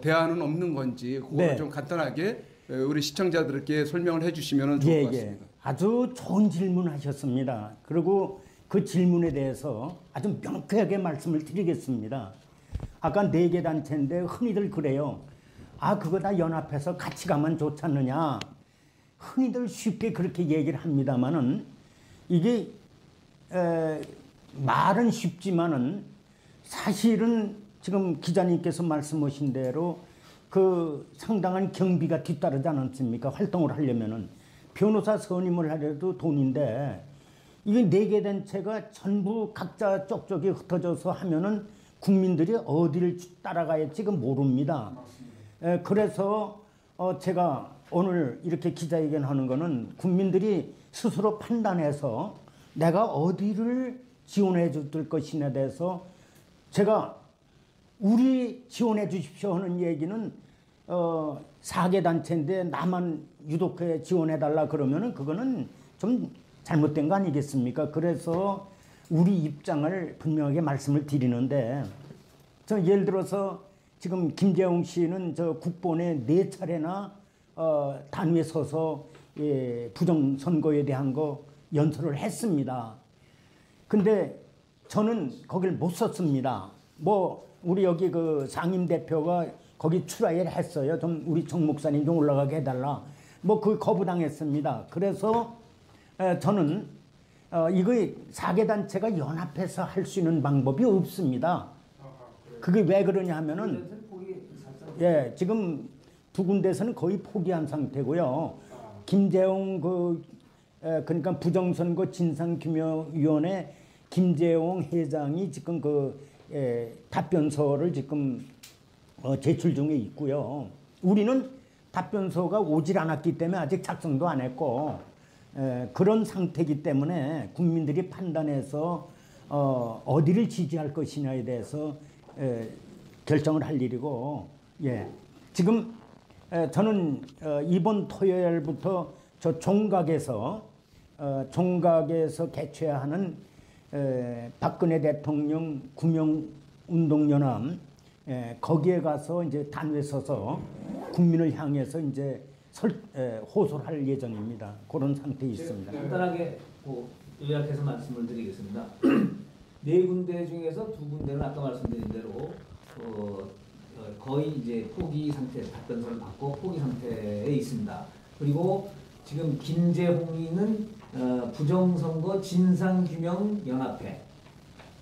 대안은 없는 건지 그걸 네. 좀 간단하게 우리 시청자들께 설명을 해주시면 좋을 것 같습니다. 아주 좋은 질문하셨습니다. 그리고 그 질문에 대해서 아주 명쾌하게 말씀을 드리겠습니다. 아까 4개 단체인데 흔히들 그래요. 아, 그거 다 연합해서 같이 가면 좋지 않느냐. 흔히들 쉽게 그렇게 얘기를 합니다만은 이게 말은 쉽지만은 사실은 지금 기자님께서 말씀하신 대로 그 상당한 경비가 뒤따르지 않습니까? 활동을 하려면은 변호사 선임을 하려도 돈인데 이게 4개 단체가 전부 각자 쪽쪽이 흩어져서 하면은 국민들이 어디를 따라가야 지금 모릅니다. 그래서 제가 오늘 이렇게 기자회견하는 거는 국민들이 스스로 판단해서 내가 어디를 지원해 줄 것이냐에 대해서 제가 우리 지원해 주십시오 하는 얘기는 4개 단체인데 나만 유독하게 지원해 달라 그러면은 그거는 좀 잘못된 거 아니겠습니까? 그래서 우리 입장을 분명하게 말씀을 드리는데 저 예를 들어서 지금 김재홍 씨는 저 국본에 4차례나 단위에 서서 부정선거에 대한 거 연설을 했습니다. 근데 저는 거길 못 썼습니다. 뭐 우리 여기 그 상임 대표가 거기 출하를 했어요. 좀 우리 정 목사님 좀 올라가게 해달라. 뭐 그 거부당했습니다. 그래서 저는 이거 4개 단체가 연합해서 할 수 있는 방법이 없습니다. 그게 왜 그러냐 하면은 지금 2군데서는 거의 포기한 상태고요. 김재홍 그러니까 부정선거 진상규명위원회 김재홍 회장이 지금 답변서를 지금 제출 중에 있고요. 우리는 답변서가 오질 않았기 때문에 아직 작성도 안 했고 그런 상태이기 때문에 국민들이 판단해서 어디를 지지할 것이냐에 대해서 결정을 할 일이고 지금 저는 이번 토요일부터 저 종각에서 개최하는 박근혜 대통령 구명운동연합 거기에 가서 이제 단위에 서서 국민을 향해서 이제 호소를 할 예정입니다. 그런 상태에 있습니다. 간단하게 요약해서 말씀을 드리겠습니다. 4군데 중에서 2군데는 아까 말씀드린 대로 거의 이제 포기 상태, 답변서를 받고 포기 상태에 있습니다. 그리고 지금 김재홍이는 부정선거 진상규명연합회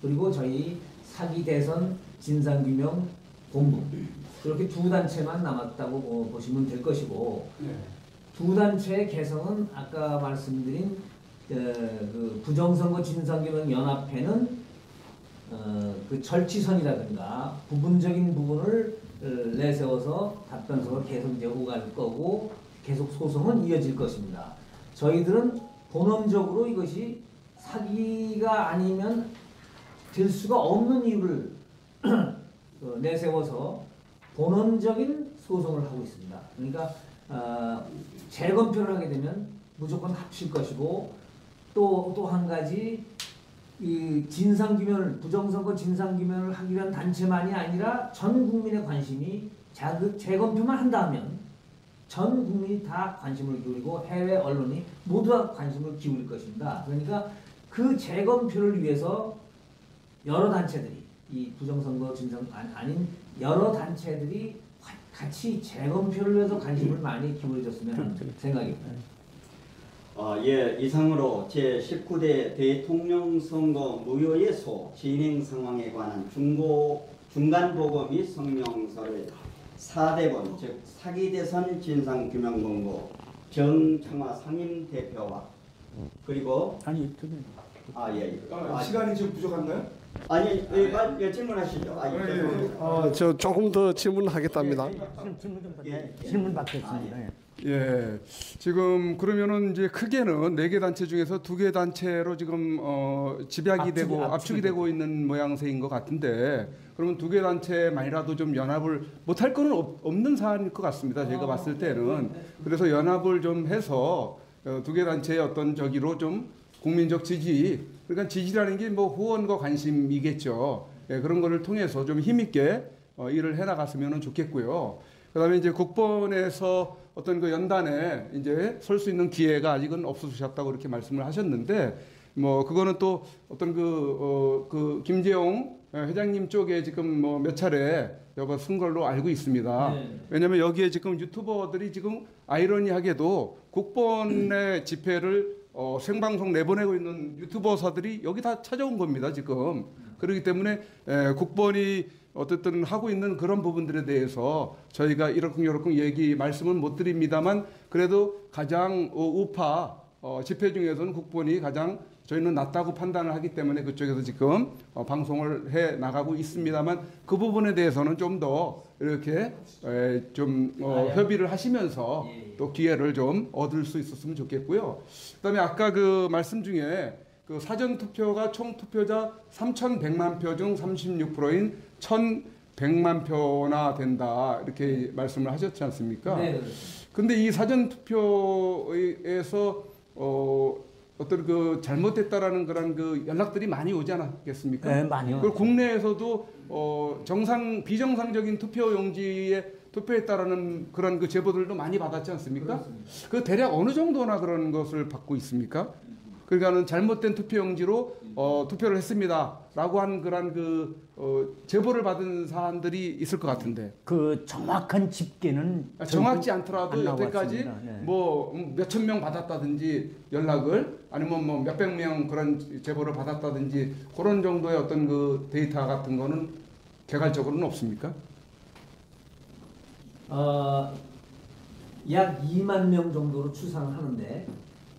그리고 저희 사기 대선 진상규명본부 그렇게 2단체만 남았다고 보시면 될 것이고 2단체의 개성은 아까 말씀드린 그 부정선거 진상규명연합회는 그 절치선이라든가 부분적인 부분을 내세워서 답변서가 계속 이제 오갈 거고 계속 소송은 이어질 것입니다. 저희들은 본원적으로 이것이 사기가 아니면 될 수가 없는 이유를 내세워서 본원적인 소송을 하고 있습니다. 그러니까 재검표를 하게 되면 무조건 합칠 것이고 또 한 가지 이 진상규명을 부정선거 진상규명을 하기 위한 단체만이 아니라 전 국민의 관심이 재검표만 한다면 전 국민이 다 관심을 기울이고 해외 언론이 모두 다 관심을 기울일 것입니다. 그러니까 그 재검표를 위해서 여러 단체들이 이 부정선거 진상 아닌 여러 단체들이 같이 재검표를 위해서 관심을 많이 기울여줬으면 하는 생각입니다. 이상으로 제19대 대통령 선거 무효예소 진행 상황에 관한 중간보고 및 성명서를 4대본 즉 사기대선 진상규명본부 정창화 상임대표와 그리고 시간이 좀 부족한가요? 아니, 질문하시죠. 저 조금 더 질문하겠답니다. 질문 받겠습니다. 예, 지금 그러면은 이제 크게는 4개 단체 중에서 2개 단체로 지금 압축이 되고 있는 모양새인 것 같은데, 그러면 2개 단체만이라도 좀 연합을 못할 거는 없는 사안일 것 같습니다. 제가 봤을 때는. 그래서 연합을 좀 해서 2개 단체의 어떤 저기로 좀 국민적 지지, 그러니까 지지라는 게 뭐 후원과 관심이겠죠. 예, 그런 거를 통해서 좀 힘있게 일을 해나갔으면 좋겠고요. 그다음에 이제 국본에서 어떤 그 연단에 이제 설 수 있는 기회가 아직은 없으셨다고 그렇게 말씀을 하셨는데, 뭐 그거는 또 어떤 그 김재용 회장님 쪽에 지금 뭐 몇 차례 여거 쓴 걸로 알고 있습니다. 네. 왜냐하면 여기에 지금 유튜버들이 지금 아이러니하게도 국본의 집회를 생방송 내보내고 있는 유튜버사들이 여기 다 찾아온 겁니다, 지금. 그렇기 때문에 국본이 어쨌든 하고 있는 그런 부분들에 대해서 저희가 이러쿵저러쿵 말씀은 못 드립니다만, 그래도 가장 우파 집회 중에서는 국본이 가장 저희는 낫다고 판단을 하기 때문에 그쪽에서 지금 방송을 해 나가고 있습니다만, 그 부분에 대해서는 좀 더 이렇게 협의를 하시면서 또 기회를 좀 얻을 수 있었으면 좋겠고요. 그다음에 아까 그 말씀 중에 그 사전 투표가 총 투표자 3,100만 표 중 36%인 1,100만 표나 된다, 이렇게 말씀을 하셨지 않습니까? 네. 근데 이 사전 투표에서 어떤 그 잘못됐다라는 그런 그 연락들이 많이 오지 않았겠습니까? 네, 많이요. 그리고 국내에서도 비정상적인 투표 용지에 투표했다라는 그런 그 제보들도 많이 받았지 않습니까? 그렇습니다. 그 대략 어느 정도나 그런 것을 받고 있습니까? 그러니까는 잘못된 투표용지로 투표를 했습니다라고 한 그런 제보를 받은 사람들이 있을 것 같은데. 그 정확한 집계는 정확지 않더라도 안 여태까지 나왔습니다. 네. 뭐 몇천 명 받았다든지 연락을, 아니면 뭐 몇백 명 그런 제보를 받았다든지 그런 정도의 어떤 그 데이터 같은 거는 개괄적으로는 없습니까? 약 2만 명 정도로 추산을 하는데,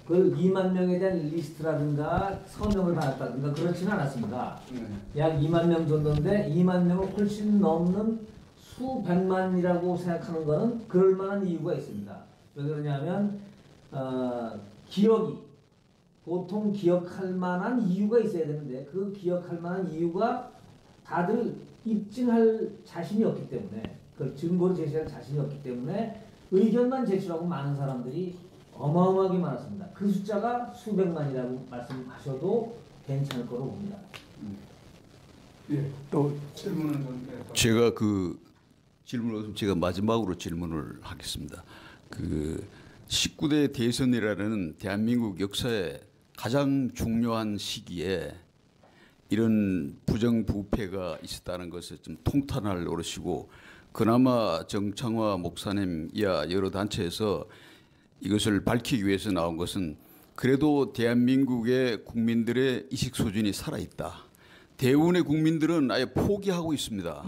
그 2만 명에 대한 리스트라든가 서명을 받았다든가 그렇지는 않았습니다. 약 2만 명 정도인데 2만 명을 훨씬 넘는 수백만이라고 생각하는 것은 그럴 만한 이유가 있습니다. 왜 그러냐면 기억이 보통 기억할 만한 이유가 있어야 되는데, 그 기억할 만한 이유가 다들 입증할 자신이 없기 때문에, 그 증거를 제시할 자신이 없기 때문에 의견만 제출하고 많은 사람들이 어마어마하게 많았습니다. 그 숫자가 수백만이라고 말씀하셔도 괜찮을 거로 봅니다. 예. 또 질문은 좀. 제가 제가 마지막으로 질문을 하겠습니다. 그 19대 대선이라는 대한민국 역사의 가장 중요한 시기에 이런 부정부패가 있었다는 것을 좀 통탄할 노릇이고, 그나마 정창화 목사님 이하 여러 단체에서 이것을 밝히기 위해서 나온 것은 그래도 대한민국의 국민들의 이식 수준이 살아있다. 대부분의 국민들은 아예 포기하고 있습니다.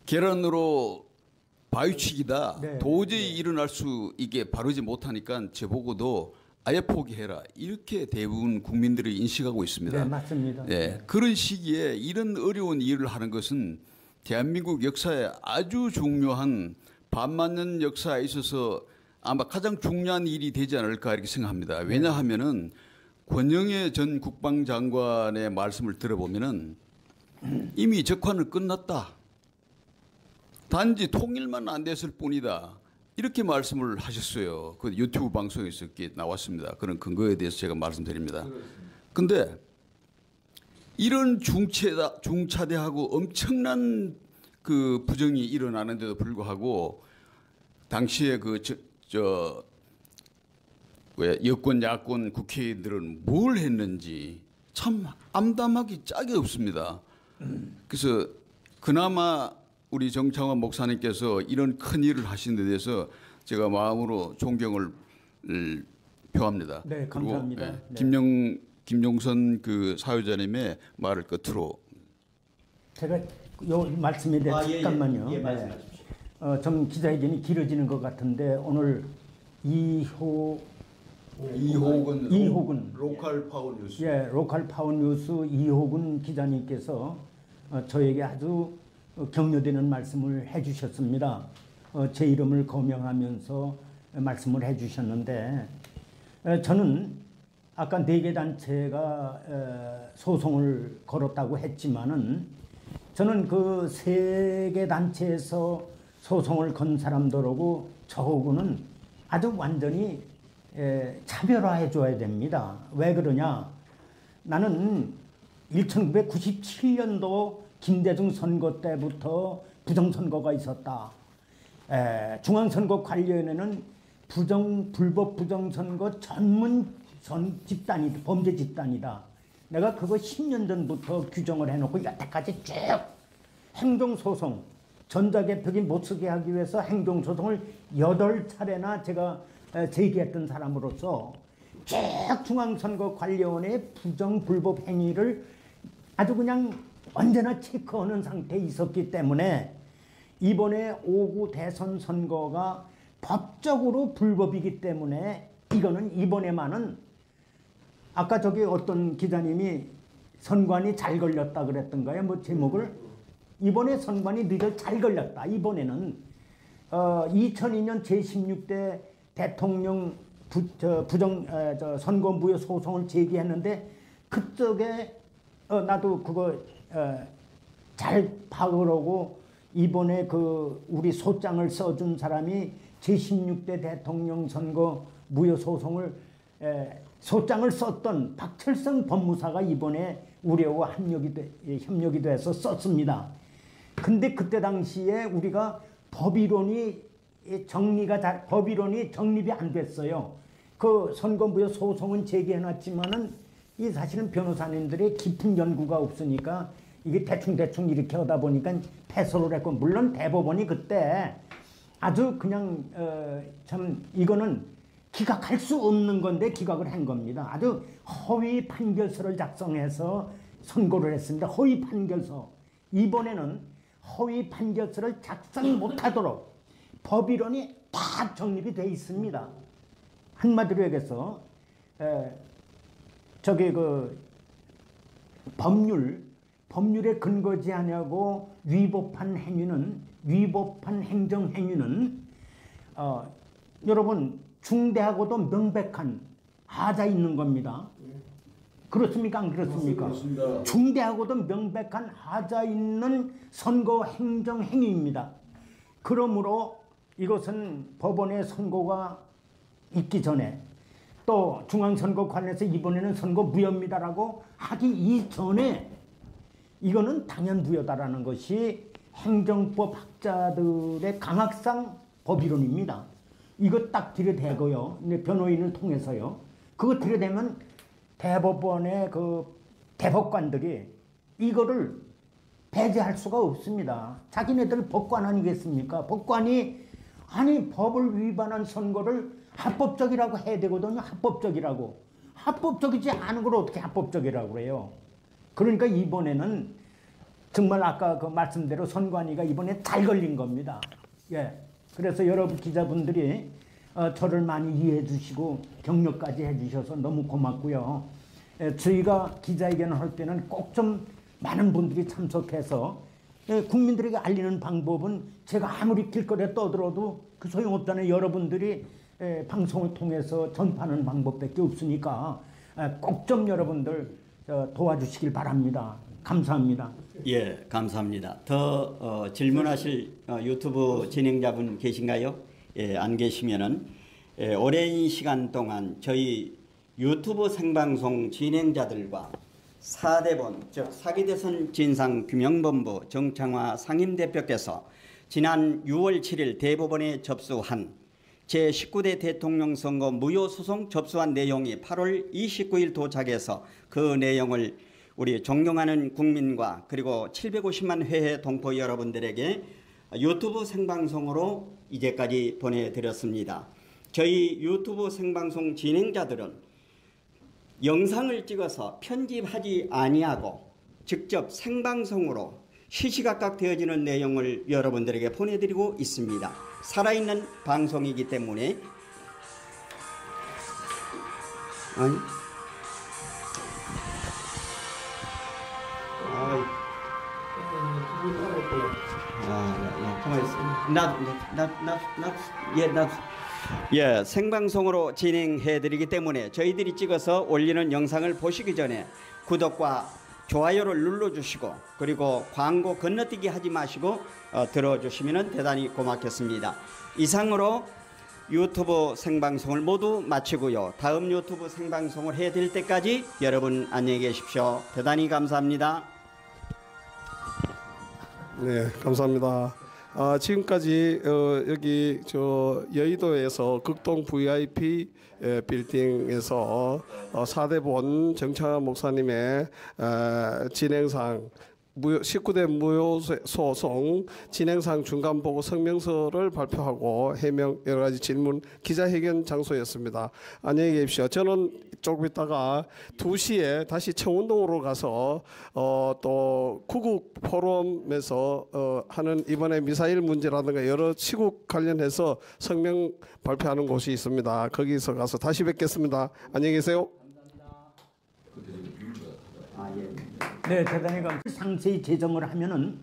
계란으로 바위치기다. 네. 도저히 일어날 수 있게 바르지 못하니까 저보고도 아예 포기해라. 이렇게 대부분 국민들이 인식하고 있습니다. 네, 맞습니다. 네, 그런 시기에 이런 어려운 일을 하는 것은 대한민국 역사에 아주 중요한 반만년 역사에 있어서 아마 가장 중요한 일이 되지 않을까 이렇게 생각합니다. 왜냐하면은 권영애 전 국방장관의 말씀을 들어보면은 이미 적화는 끝났다. 단지 통일만 안 됐을 뿐이다. 이렇게 말씀을 하셨어요. 그 유튜브 방송에서 이렇게 나왔습니다. 그런 근거에 대해서 제가 말씀드립니다. 근데 이런 중차대하고 엄청난 그 부정이 일어나는데도 불구하고 당시에 여권 야권 국회의원들은 뭘 했는지 참 암담하기 짝이 없습니다. 그래서 그나마 우리 정창화 목사님께서 이런 큰 일을 하신 데 대해서 제가 마음으로 존경을 표합니다. 네, 감사합니다. 그리고 네. 김용선 그 사회자님의 말을 끝으로 제가 요 말씀에 대해 잠깐만요. 예, 말씀하십시오. 좀 기자회견이 길어지는 것 같은데 오늘 이호 이호근 로컬 파워 뉴스. 예, 로컬 파워 뉴스 이호근 기자님께서 저에게 아주 격려되는 말씀을 해주셨습니다. 제 이름을 거명하면서 말씀을 해주셨는데 저는 아까 4개 단체가 소송을 걸었다고 했지만은 저는 그 3개 단체에서 소송을 건 사람들하고 저하고는 아주 완전히 차별화해 줘야 됩니다. 왜 그러냐? 나는 1997년도 김대중 선거 때부터 부정선거가 있었다. 중앙선거 관련에는 불법 부정선거 전문 집단이다. 범죄 집단이다. 내가 그거 10년 전부터 규정을 해놓고 여태까지 쭉 행정소송, 전자개표기 못 쓰게 하기 위해서 행정소송을 8차례나 제가 제기했던 사람으로서 쭉 중앙선거 관련의 불법 행위를 아주 그냥 언제나 체크하는 상태에 있었기 때문에 이번에 5구 대선 선거가 법적으로 불법이기 때문에 이거는 이번에만은 아까 저기 어떤 기자님이 선관위 잘 걸렸다 그랬던가요? 뭐 제목을 이번에 선관위 너희들 잘 걸렸다. 이번에는 2002년 제16대 대통령 선거 무효 소송을 제기했는데 그쪽에 나도 그거 잘 파악하고 이번에 그 우리 소장을 써준 사람이 제16대 대통령 선거 무효 소송을 소장을 썼던 박철성 법무사가 이번에 우리하고 협력이 돼서 썼습니다. 근데 그때 당시에 우리가 법이론이 정립이 안 됐어요. 그 선거무효 소송은 제기해놨지만은 이 사실은 변호사님들의 깊은 연구가 없으니까 이게 대충 이렇게 하다 보니까 패소를 했고, 물론 대법원이 그때 아주 그냥 참 이거는 기각할 수 없는 건데 기각을 한 겁니다. 아주 허위 판결서를 작성해서 선고를 했습니다. 허위 판결서. 이번에는 허위 판결서를 작성 못하도록 법이론이 다 정립이 돼 있습니다. 한마디로 얘기해서 저기 그 법률에 근거지 않냐고 위법한 행정 행위는 여러분 중대하고도 명백한 하자 있는 겁니다. 그렇습니까? 안 그렇습니까? 그렇습니다. 중대하고도 명백한 하자 있는 선거 행정 행위입니다. 그러므로 이것은 법원의 선고가 있기 전에 또 중앙선거 관련해서 이번에는 선거 무효입니다라고 하기 이전에 이거는 당연 무효다라는 것이 행정법 학자들의 강학상 법이론입니다. 이거 딱 들여대고요. 변호인을 통해서요. 그거 들여대면 대법원의 그 대법관들이 이거를 배제할 수가 없습니다. 자기네들 법관 아니겠습니까? 법관이 아니 법을 위반한 선거를 합법적이라고 해야 되거든요. 합법적이지 않은 걸 어떻게 합법적이라고 그래요? 그러니까 이번에는 정말 아까 그 말씀대로 선관위가 이번에 잘 걸린 겁니다. 예. 그래서 여러분 기자분들이 저를 많이 이해해 주시고 격려까지 해 주셔서 너무 고맙고요. 저희가 기자회견을 할 때는 꼭 좀 많은 분들이 참석해서 국민들에게 알리는 방법은 제가 아무리 길거리에 떠들어도 그 소용없잖아요. 여러분들이 방송을 통해서 전파하는 방법밖에 없으니까 꼭 좀 여러분들 도와주시길 바랍니다. 감사합니다. 예, 감사합니다. 더 질문하실 유튜브 진행자분 계신가요? 예, 안 계시면은 오랜 시간 동안 저희 유튜브 생방송 진행자들과 사대본, 즉 사기대선 진상규명본부 정창화 상임대표께서 지난 6월 7일 대법원에 접수한 제19대 대통령 선거 무효소송 접수한 내용이 8월 29일 도착해서 그 내용을 우리 존경하는 국민과 그리고 750만 회회 동포 여러분들에게 유튜브 생방송으로 이제까지 보내드렸습니다. 저희 유튜브 생방송 진행자들은 영상을 찍어서 편집하지 아니하고 직접 생방송으로 시시각각 되어지는 내용을 여러분들에게 보내드리고 있습니다. 살아있는 방송이기 때문에 아니. 아이. 가만히 있어. 예, 생방송으로 진행해드리기 때문에 저희들이 찍어서 올리는 영상을 보시기 전에 구독과 좋아요를 눌러주시고 그리고 광고 건너뛰기 하지 마시고 들어주시면 대단히 고맙겠습니다. 이상으로 유튜브 생방송을 모두 마치고요. 다음 유튜브 생방송을 해드릴 때까지 여러분 안녕히 계십시오. 대단히 감사합니다. 네, 감사합니다. 지금까지 여기 저 여의도에서 극동 VIP 빌딩에서 사대본 정창환 목사님의 진행상 19대 무효소송 진행상 중간보고 성명서를 발표하고 해명 여러 가지 질문 기자회견 장소였습니다. 안녕히 계십시오. 저는 조금 있다가 2시에 다시 청운동으로 가서 또 구국 포럼에서 하는 이번에 미사일 문제라든가 여러 시국 관련해서 성명 발표하는 곳이 있습니다. 거기서 가서 다시 뵙겠습니다. 안녕히 계세요. 네, 대단히 상세히 제정을 하면은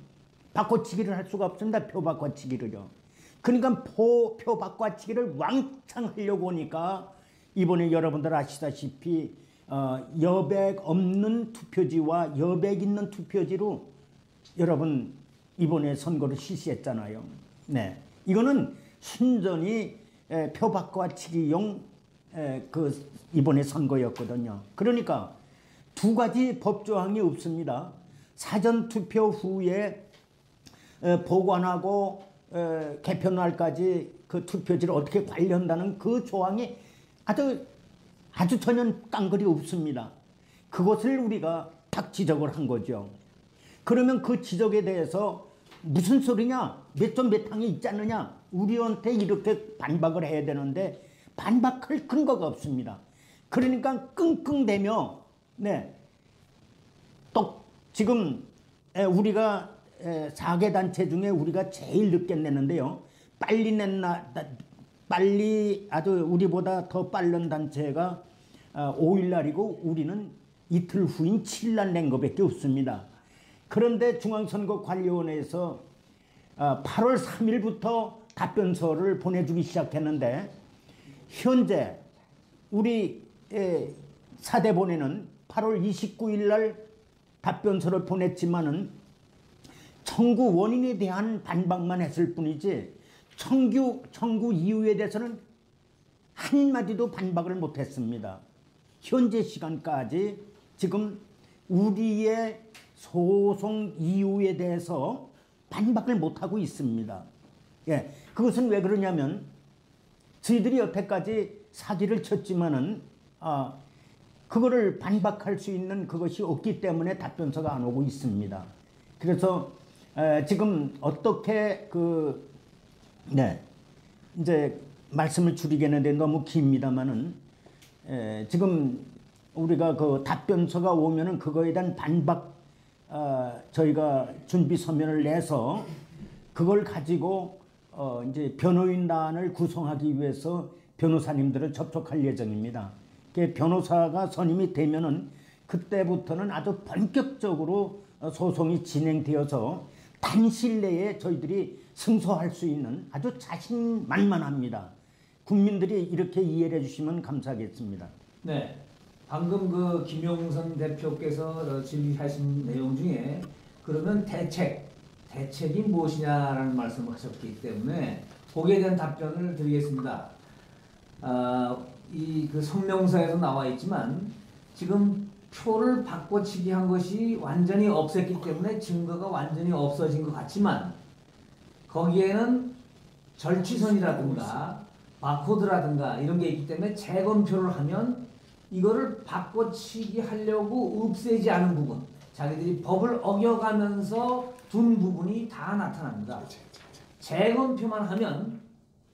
바꿔치기를 할 수가 없습니다. 표 바꿔치기를요. 그러니까 표 바꿔치기를 왕창 하려고 하니까 이번에 여러분들 아시다시피 여백 없는 투표지와 여백 있는 투표지로 여러분 이번에 선거를 실시했잖아요. 네, 이거는 순전히 표 바꿔치기용 그 이번에 선거였거든요. 그러니까 두 가지 법조항이 없습니다. 사전투표 후에 보관하고 개표날까지 그 투표지를 어떻게 관리한다는 그 조항이 아주 전혀 깡그리 없습니다. 그것을 우리가 딱 지적을 한 거죠. 그러면 그 지적에 대해서 무슨 소리냐? 몇 점 몇 항이 있지 않느냐? 우리한테 이렇게 반박을 해야 되는데 반박할 근거가 없습니다. 그러니까 끙끙대며 네, 또 지금 우리가 4개 단체 중에 우리가 제일 늦게 냈는데요. 빨리 아주 우리보다 더 빠른 단체가 5일 날이고 우리는 이틀 후인 7일 날 낸 것밖에 없습니다. 그런데 중앙선거관리위원회에서 8월 3일부터 답변서를 보내주기 시작했는데 현재 우리 사대본에는 8월 29일 날 답변서를 보냈지만은 청구 원인에 대한 반박만 했을 뿐이지 청구 이유에 대해서는 한마디도 반박을 못했습니다. 현재 시간까지 지금 우리의 소송 이유에 대해서 반박을 못하고 있습니다. 예, 그것은 왜 그러냐면 저희들이 여태까지 사기를 쳤지만은 그거를 반박할 수 있는 그것이 없기 때문에 답변서가 안 오고 있습니다. 그래서 지금 어떻게 이제 말씀을 줄이겠는데 너무 깁니다만은 지금 우리가 그 답변서가 오면은 그거에 대한 반박 저희가 준비 서면을 내서 그걸 가지고 이제 변호인단을 구성하기 위해서 변호사님들을 접촉할 예정입니다. 변호사가 선임이 되면은 그때부터는 아주 본격적으로 소송이 진행되어서 단실 내에 저희들이 승소할 수 있는 아주 자신만만합니다. 국민들이 이렇게 이해를 해주시면 감사하겠습니다. 네, 방금 그 김용선 대표께서 질의하신 내용 중에 그러면 대책이 무엇이냐라는 말씀을 하셨기 때문에 거기에 대한 답변을 드리겠습니다. 이 그 성명서에도 나와 있지만 지금 표를 바꿔치기 한 것이 완전히 없앴기 때문에 증거가 완전히 없어진 것 같지만 거기에는 절취선이라든가 바코드라든가 이런 게 있기 때문에 재검표를 하면 이거를 바꿔치기 하려고 없애지 않은 부분, 자기들이 법을 어겨가면서 둔 부분이 다 나타납니다. 재검표만 하면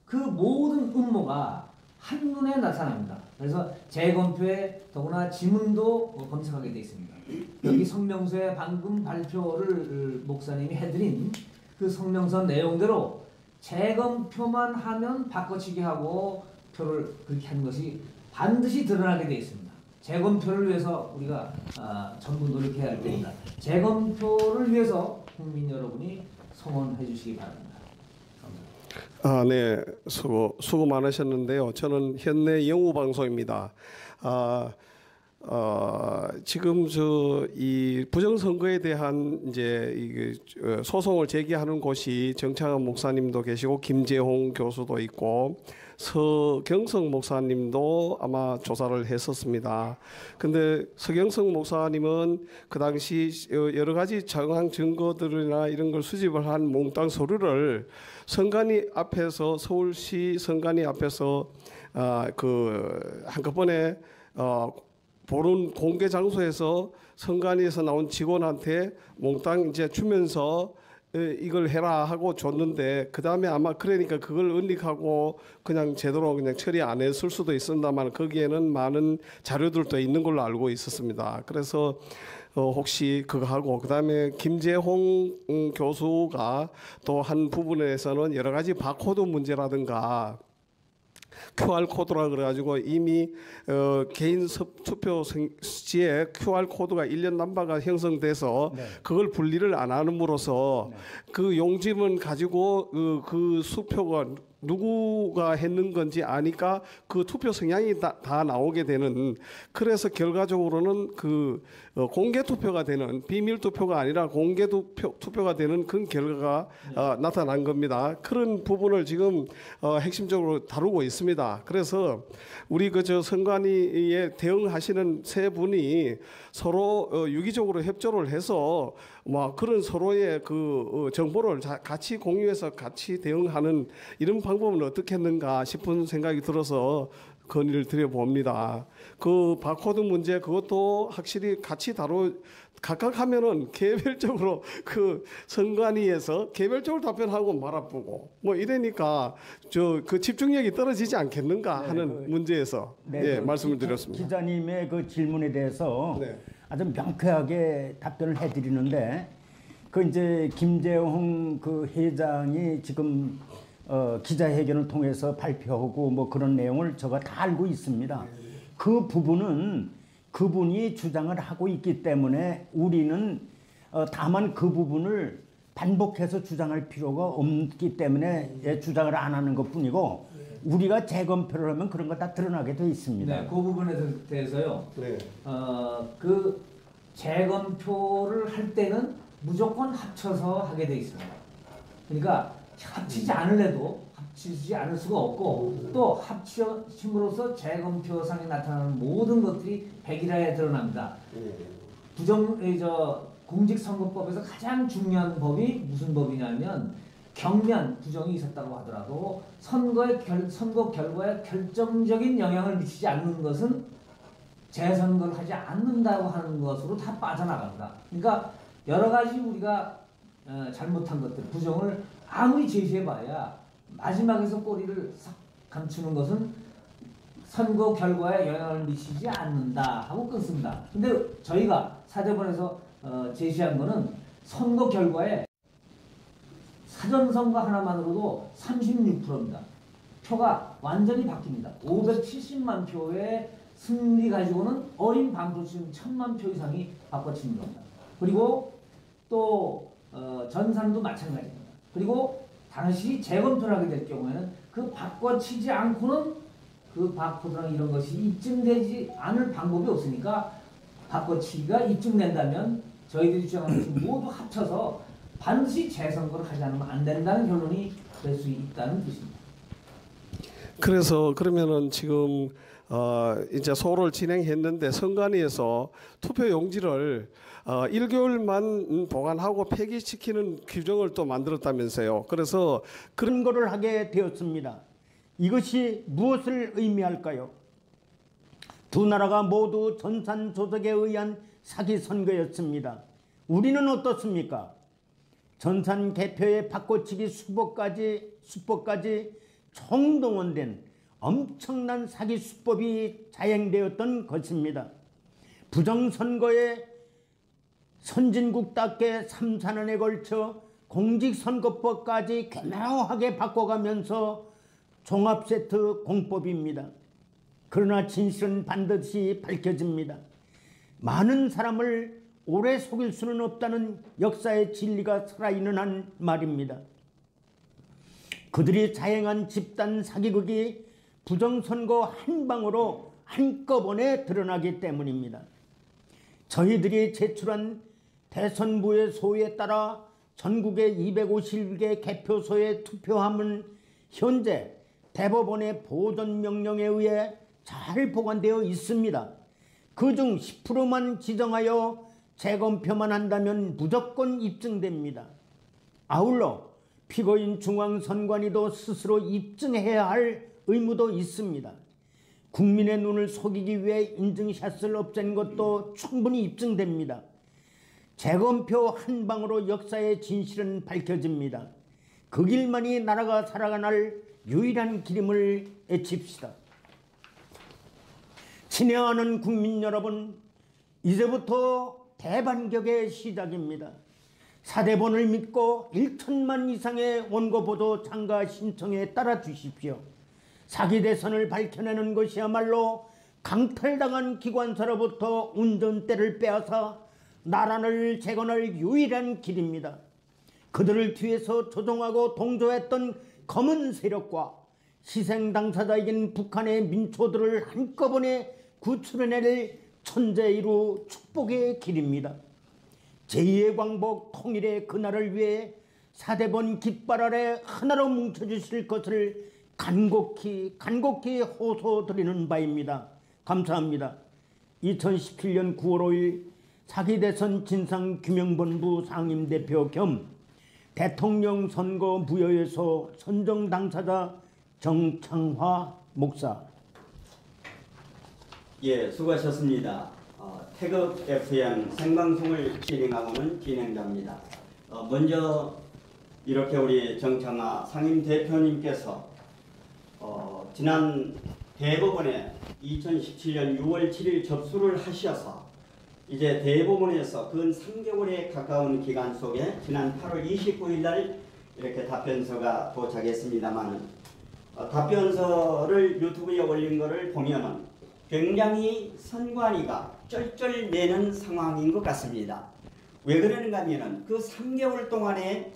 그 모든 음모가 한눈에 나타납니다. 그래서 재검표에 더구나 지문도 검색하게 되어 있습니다. 여기 성명서에 방금 발표를 목사님이 해드린 그 성명서 내용대로 재검표만 하면 바꿔치기하고 표를 그렇게 하는 것이 반드시 드러나게 되어 있습니다. 재검표를 위해서 우리가 전부 노력해야 할 때입니다. 재검표를 위해서 국민 여러분이 성원해 주시기 바랍니다. 네, 수고 많으셨는데요. 저는 현내 영우방송입니다. 지금 이 부정선거에 대한 이제 소송을 제기하는 곳이 정창환 목사님도 계시고 김재홍 교수도 있고 서경석 목사님도 아마 조사를 했었습니다. 근데 서경석 목사님은 그 당시 여러 가지 정황 증거들이나 이런 걸 수집을 한 몽땅 서류를 선관위 앞에서 서울시 선관위 앞에서 한꺼번에 보는 공개 장소에서 선관위에서 나온 직원한테 몽땅 이제 주면서 이걸 해라 하고 줬는데 그 다음에 아마 그러니까 그걸 은닉하고 그냥 제대로 그냥 처리 안 했을 수도 있습니다만 거기에는 많은 자료들도 있는 걸로 알고 있었습니다. 그래서 혹시 그거 하고 그 다음에 김재홍 교수가 또 한 부분에서는 여러 가지 바코드 문제라든가 QR 코드라 그래가지고 이미 개인 투표지에 QR 코드가 1년 넘바가 형성돼서 그걸 분리를 안 함으로써 그 용지문 가지고 그 수표가 누구가 했는 건지 아니까 그 투표 성향이 다 나오게 되는, 그래서 결과적으로는 그 공개 투표가 되는, 비밀 투표가 아니라 공개 투표가 되는 그런 결과가 나타난 겁니다. 그런 부분을 지금 핵심적으로 다루고 있습니다. 그래서 우리 그저 선관위에 대응하시는 세 분이 서로 유기적으로 협조를 해서 뭐 그런 서로의 그 정보를 같이 공유해서 같이 대응하는 이런 방법은 어떻겠는가 싶은 생각이 들어서 건의를 드려봅니다. 그 바코드 문제 그것도 확실히 같이 각각 하면은 개별적으로 그 선관위에서 개별적으로 답변하고 말아보고 뭐 이러니까 그 집중력이 떨어지지 않겠는가 하는 문제에서 말씀을 드렸습니다. 기자님의 그 질문에 대해서 아주 명쾌하게 답변을 해드리는데 그 이제 김재홍 그 회장이 지금 기자회견을 통해서 발표하고 뭐 그런 내용을 제가 다 알고 있습니다. 그 부분은 그분이 주장을 하고 있기 때문에 우리는 다만 그 부분을 반복해서 주장할 필요가 없기 때문에 주장을 안 하는 것뿐이고 우리가 재검표를 하면 그런 거 다 드러나게 돼 있습니다. 네, 그 부분에 대해서요. 그 재검표를 할 때는 무조건 합쳐서 하게 돼 있습니다. 그러니까 합치지 않을 수가 없고 또 합침으로써 재검표상에 나타나는 모든 것들이 백일화에 드러납니다. 공직선거법에서 가장 중요한 법이 무슨 법이냐면 경면 부정이 있었다고 하더라도 선거 결과에 결정적인 영향을 미치지 않는 것은 재선거를 하지 않는다고 하는 것으로 다 빠져나갑니다. 그러니까 여러 가지 우리가 잘못한 것들, 부정을 아무리 제시해봐야 마지막에서 꼬리를 싹 감추는 것은 선거 결과에 영향을 미치지 않는다 하고 끊습니다. 근데 저희가 사대본에서 제시한 거는 선거 결과에 사전선거 하나만으로도 36%입니다. 표가 완전히 바뀝니다. 570만 표의 승리 가지고는 어린 방표층 1000만 표 이상이 바꿔치는 겁니다. 그리고 또 전산도 마찬가지입니다. 그리고 당시 재검표를 하게 될 경우에는 그 바꿔치지 않고는 그 바코드랑 이런 것이 입증되지 않을 방법이 없으니까 바꿔치기가 입증된다면 저희들이 주장하는 것을 모두 합쳐서 반드시 재선거를 하지 않으면 안 된다는 결론이 될 수 있다는 뜻입니다. 그래서 그러면은 지금 이제 소를 진행했는데 선관위에서 투표 용지를 1개월만 보관하고 폐기시키는 규정을 또 만들었다면서요. 그래서 그런 거를 하게 되었습니다. 이것이 무엇을 의미할까요? 두 나라가 모두 전산 조작에 의한 사기 선거였습니다. 우리는 어떻습니까? 전산 개표의 바꿔치기 수법까지 총동원된 엄청난 사기 수법이 자행되었던 것입니다. 부정선거에 선진국답게 3, 4년에 걸쳐 공직선거법까지 교묘하게 바꿔가면서 종합세트 공법입니다. 그러나 진실은 반드시 밝혀집니다. 많은 사람을 오래 속일 수는 없다는 역사의 진리가 살아있는 한 말입니다. 그들이 자행한 집단 사기극이 부정선거 한 방으로 한꺼번에 드러나기 때문입니다. 저희들이 제출한 대선부의 소위에 따라 전국의 250개 개표소의 투표함은 현재 대법원의 보존명령에 의해 잘 보관되어 있습니다. 그중 10%만 지정하여 재검표만 한다면 무조건 입증됩니다. 아울러 피고인 중앙선관위도 스스로 입증해야 할 의무도 있습니다. 국민의 눈을 속이기 위해 인증샷을 없앤 것도 충분히 입증됩니다. 재검표 한 방으로 역사의 진실은 밝혀집니다. 그 길만이 나라가 살아갈 유일한 길임을 애칩시다. 친애하는 국민 여러분, 이제부터 대반격의 시작입니다. 사대본을 믿고 1천만 이상의 원고보도 참가 신청에 따라 주십시오. 사기 대선을 밝혀내는 것이야말로 강탈당한 기관사로부터 운전대를 빼앗아 나라를 재건할 유일한 길입니다. 그들을 뒤에서 조종하고 동조했던 검은 세력과 희생당사자이긴 북한의 민초들을 한꺼번에 구출해낼 천재이루 축복의 길입니다. 제2의 광복 통일의 그날을 위해 사대본 깃발 아래 하나로 뭉쳐주실 것을 간곡히 호소드리는 바입니다. 감사합니다. 2017년 9월 5일 사기대선 진상규명본부 상임대표 겸 대통령 선거 무효예소 선정 당사자 정창화 목사. 예, 수고하셨습니다. 태극 FM 생방송을 진행하고는 진행자입니다. 먼저 이렇게 우리 정창화 상임대표님께서 지난 대법원에 2017년 6월 7일 접수를 하셔서 이제 대법원에서 근 3개월에 가까운 기간 속에 지난 8월 29일 날 이렇게 답변서가 도착했습니다만 답변서를 유튜브에 올린 것을 보면은 굉장히 선관위가 쩔쩔매는 상황인 것 같습니다. 왜 그러는가 하면은 그 3개월 동안에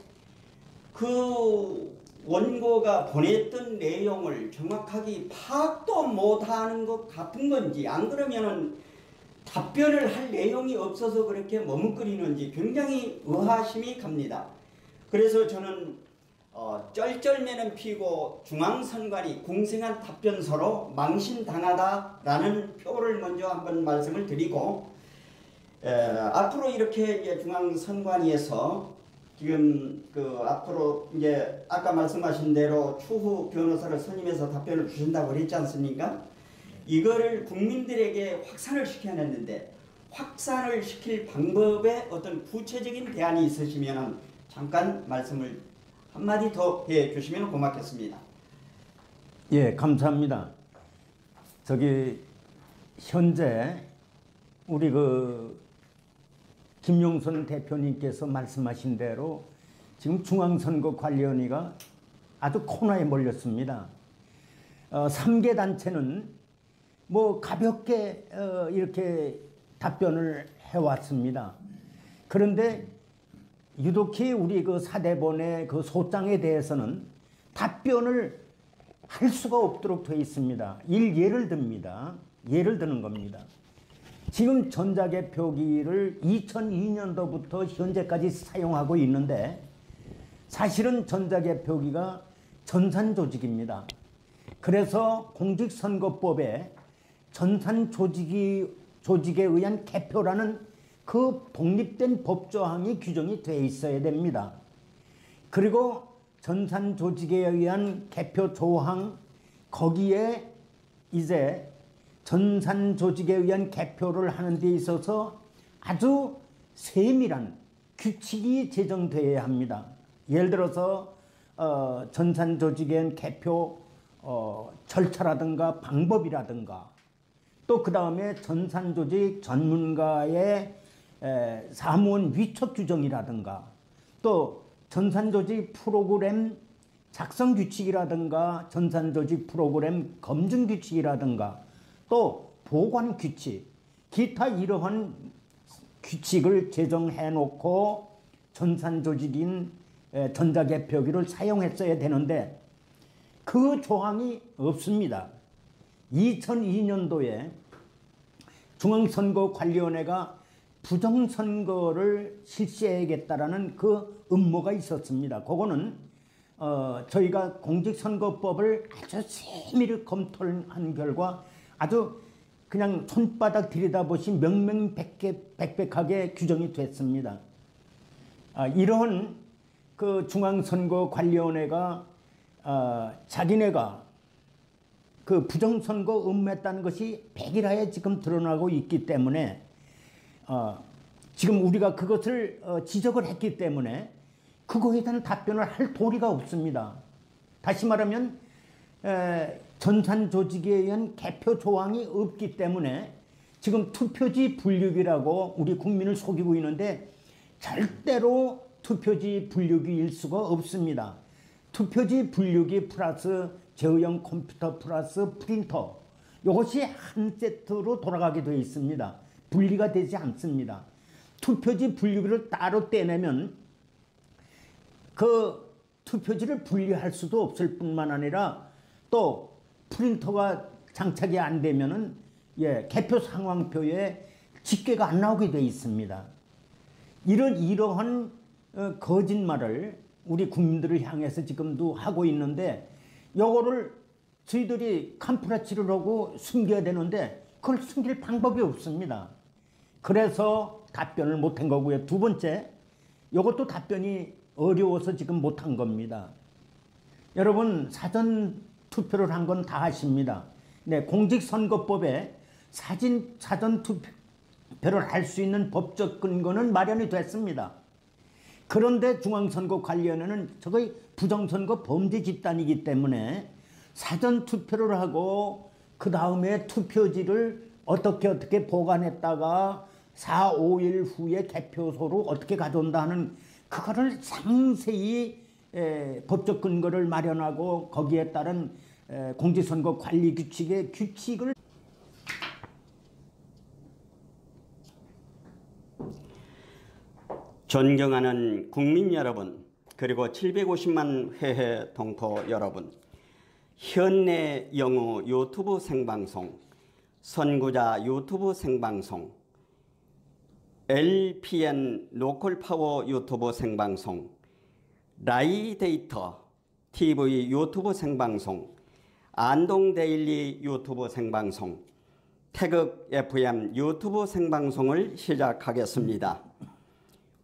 그 원고가 보냈던 내용을 정확하게 파악도 못하는 것 같은 건지, 안 그러면은 답변을 할 내용이 없어서 그렇게 머뭇거리는지 굉장히 의아심이 갑니다. 그래서 저는 쩔쩔매는 피고 중앙선관위 공생한 답변서로 망신당하다라는 표를 먼저 한번 말씀을 드리고, 앞으로 이렇게 이제 중앙선관위에서 지금 앞으로 이제 아까 말씀하신 대로 추후 변호사를 선임해서 답변을 주신다고 그랬지 않습니까? 이거를 국민들에게 확산을 시켜야 했는데, 확산을 시킬 방법에 어떤 구체적인 대안이 있으시면 잠깐 말씀을 한마디 더 해주시면 고맙겠습니다. 예, 감사합니다. 현재 우리 김용선 대표님께서 말씀하신 대로 지금 중앙선거관리위원회가 아주 코너에 몰렸습니다. 3개 단체는 뭐 가볍게 이렇게 답변을 해왔습니다. 그런데 유독히 우리 사대본의 소장에 대해서는 답변을 할 수가 없도록 되어 있습니다. 예를 듭니다. 예를 드는 겁니다. 지금 전자개표기를 2002년도부터 현재까지 사용하고 있는데, 사실은 전자개표기가 전산조직입니다. 그래서 공직선거법에 전산조직에 의한 개표라는 그 독립된 법조항이 규정이 되어 있어야 됩니다. 그리고 전산조직에 의한 개표 조항, 거기에 이제 전산조직에 의한 개표를 하는 데 있어서 아주 세밀한 규칙이 제정되어야 합니다. 예를 들어서 전산조직에 의한 개표 절차라든가 방법이라든가, 또 그 다음에 전산조직 전문가의 사무원 위촉 규정이라든가, 또 전산조직 프로그램 작성 규칙이라든가 전산조직 프로그램 검증 규칙이라든가, 또 보관 규칙, 기타 이러한 규칙을 제정해 놓고 전산 조직인 전자개표기를 사용했어야 되는데 그 조항이 없습니다. 2002년도에 중앙선거관리위원회가 부정선거를 실시해야겠다라는 그 음모가 있었습니다. 그거는 저희가 공직선거법을 아주 세밀히 검토한 결과 아주 그냥 손바닥 들여다보시 명명백백하게 규정이 됐습니다. 이러한 그 중앙선거관리위원회가 자기네가 그 부정선거 음모했다는 것이 백일하에 지금 드러나고 있기 때문에 지금 우리가 그것을 지적을 했기 때문에 그거에 대한 답변을 할 도리가 없습니다. 다시 말하면 전산 조직에 의한 개표 조항이 없기 때문에 지금 투표지 분류기라고 우리 국민을 속이고 있는데 절대로 투표지 분류기일 수가 없습니다. 투표지 분류기 플러스 제어형 컴퓨터 플러스 프린터 이것이 한 세트로 돌아가게 되어 있습니다. 분리가 되지 않습니다. 투표지 분류기를 따로 떼내면 그 투표지를 분리할 수도 없을 뿐만 아니라 또 프린터가 장착이 안 되면은 개표 상황표에 집계가 안 나오게 되어 있습니다. 이러한 거짓말을 우리 국민들을 향해서 지금도 하고 있는데 요거를 저희들이 캄프라치를 하고 숨겨야 되는데 그걸 숨길 방법이 없습니다. 그래서 답변을 못한 거고요. 두 번째, 요것도 답변이 어려워서 지금 못한 겁니다. 여러분 사전 투표를 한 건 다 아십니다. 네, 공직선거법에 사전 투표를 할 수 있는 법적 근거는 마련이 됐습니다. 그런데 중앙선거관리위원회는 저거의 부정선거 범죄 집단이기 때문에 사전 투표를 하고 그 다음에 투표지를 어떻게 보관했다가 4, 5일 후에 개표소로 어떻게 가져온다 하는 그거를 상세히 법적 근거를 마련하고 거기에 따른 공직선거 관리 규칙의 규칙을 존경하는 국민 여러분, 그리고 750만 회회 동포 여러분, 현내 영우 유튜브 생방송, 선구자 유튜브 생방송, LPN 로컬파워 유튜브 생방송, 라이데이터 TV 유튜브 생방송, 안동데일리 유튜브 생방송, 태극 FM 유튜브 생방송을 시작하겠습니다.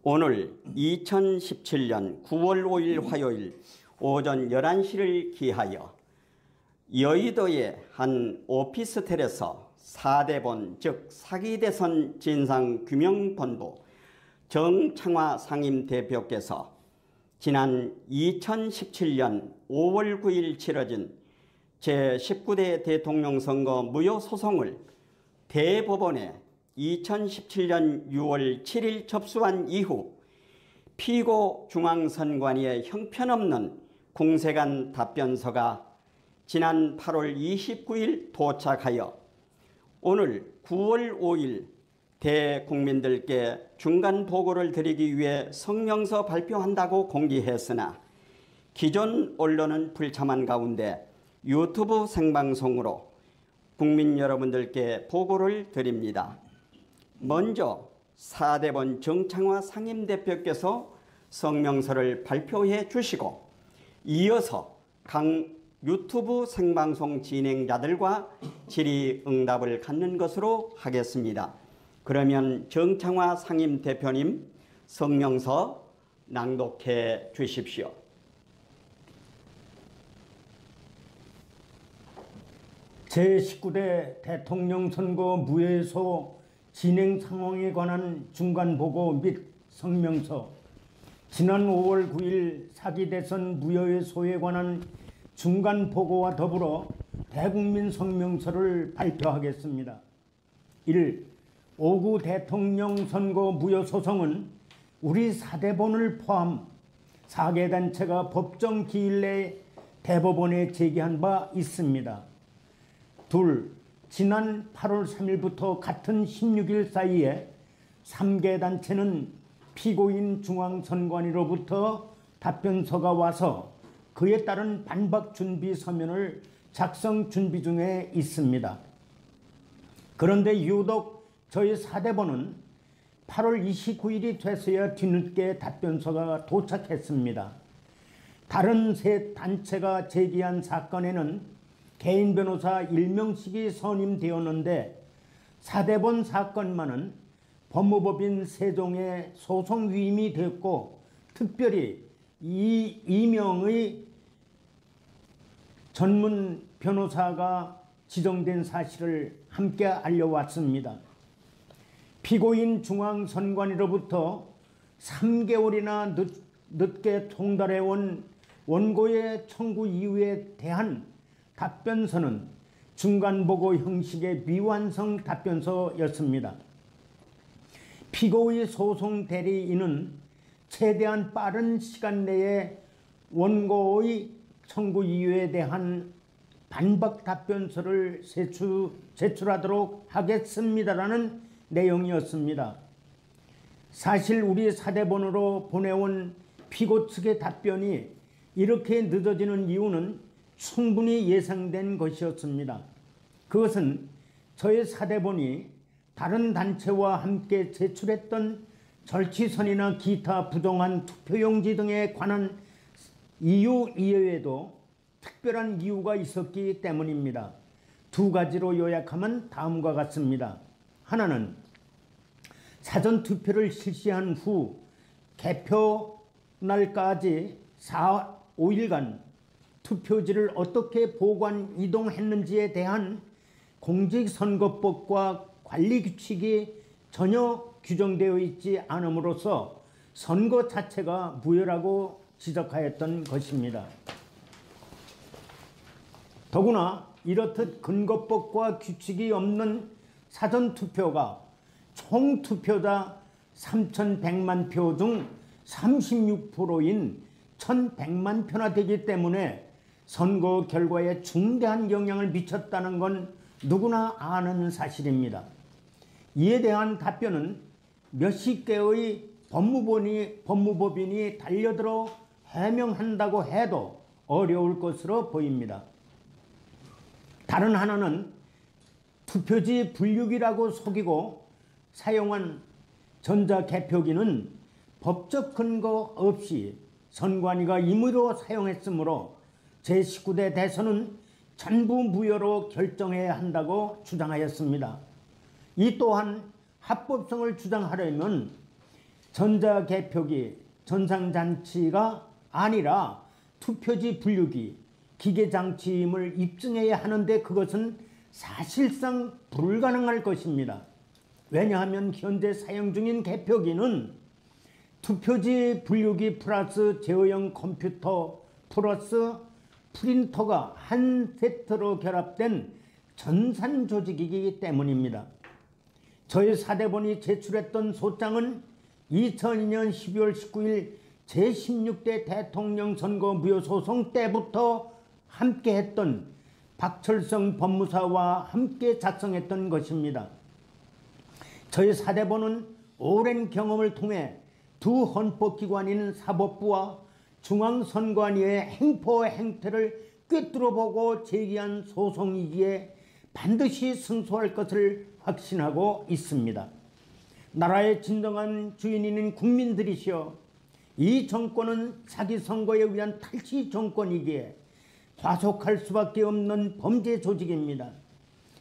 오늘 2017년 9월 5일 화요일 오전 11시를 기하여 여의도의 한 오피스텔에서 4대본 즉 사기대선 진상규명본부 정창화 상임대표께서 지난 2017년 5월 9일 치러진 제19대 대통령 선거 무효 소송을 대법원에 2017년 6월 7일 접수한 이후 피고 중앙선관위의 형편없는 공세관 답변서가 지난 8월 29일 도착하여 오늘 9월 5일 대국민들께 중간 보고를 드리기 위해 성명서 발표한다고 공지했으나 기존 언론은 불참한 가운데 유튜브 생방송으로 국민 여러분들께 보고를 드립니다. 먼저 4대본 정창화 상임대표께서 성명서를 발표해 주시고 이어서 각 유튜브 생방송 진행자들과 질의응답을 갖는 것으로 하겠습니다. 그러면 정창화 상임대표님 성명서 낭독해 주십시오. 제19대 대통령 선거 무효소 진행 상황에 관한 중간보고 및 성명서, 지난 5월 9일 사기대선 무효소에 관한 중간보고와 더불어 대국민 성명서를 발표하겠습니다. 1. 5구 대통령 선거 무효소송은 우리 4대본을 포함 4개 단체가 법정 기일 내에 대법원에 제기한 바 있습니다. 2. 지난 8월 3일부터 같은 16일 사이에 3개 단체는 피고인 중앙선관위로부터 답변서가 와서 그에 따른 반박 준비 서면을 작성 준비 중에 있습니다. 그런데 유독 저희 사대본은 8월 29일이 돼서야 뒤늦게 답변서가 도착했습니다. 다른 세 단체가 제기한 사건에는 개인 변호사 1명씩이 선임되었는데 사대본 사건만은 법무법인 세종의 소송 위임이 됐고 특별히 이 2명의 전문 변호사가 지정된 사실을 함께 알려왔습니다. 피고인 중앙선관위로부터 3개월이나 늦게 통달해온 원고의 청구 이유에 대한 답변서는 중간보고 형식의 미완성 답변서였습니다. 피고의 소송 대리인은 최대한 빠른 시간 내에 원고의 청구 이유에 대한 반박 답변서를 제출하도록 하겠습니다라는 내용이었습니다. 사실 우리 사대본으로 보내온 피고 측의 답변이 이렇게 늦어지는 이유는 충분히 예상된 것이었습니다. 그것은 저희 사대본이 다른 단체와 함께 제출했던 절취선이나 기타 부정한 투표용지 등에 관한 이유 이외에도 특별한 이유가 있었기 때문입니다. 두 가지로 요약하면 다음과 같습니다. 하나는 사전투표를 실시한 후 개표날까지 5일간 투표지를 어떻게 보관 이동했는지에 대한 공직선거법과 관리규칙이 전혀 규정되어 있지 않음으로써 선거 자체가 무효라고 지적하였던 것입니다. 더구나 이렇듯 근거법과 규칙이 없는 사전투표가 총 투표자 3,100만 표 중 36%인 1,100만 표나 되기 때문에 선거 결과에 중대한 영향을 미쳤다는 건 누구나 아는 사실입니다. 이에 대한 답변은 몇십 개의 법무법인이 달려들어 해명한다고 해도 어려울 것으로 보입니다. 다른 하나는 투표지 분류기라고 속이고 사용한 전자개표기는 법적 근거 없이 선관위가 임의로 사용했으므로 제19대 대선은 전부 무효로 결정해야 한다고 주장하였습니다. 이 또한 합법성을 주장하려면 전자개표기, 전산장치가 아니라 투표지 분류기, 기계장치임을 입증해야 하는데 그것은 사실상 불가능할 것입니다. 왜냐하면 현재 사용 중인 개표기는 투표지 분류기 플러스 제어형 컴퓨터 플러스 프린터가 한 세트로 결합된 전산 조직이기 때문입니다. 저희 사대본이 제출했던 소장은 2002년 12월 19일 제16대 대통령 선거 무효소송 때부터 함께했던 박철성 법무사와 함께 작성했던 것입니다. 저희 사대본은 오랜 경험을 통해 두 헌법기관인 사법부와 중앙선관위의 행포 행태를 꿰뚫어보고 제기한 소송이기에 반드시 승소할 것을 확신하고 있습니다. 나라의 진정한 주인인 국민들이시여, 이 정권은 사기 선거에 위한 탈취 정권이기에 과속할 수밖에 없는 범죄 조직입니다.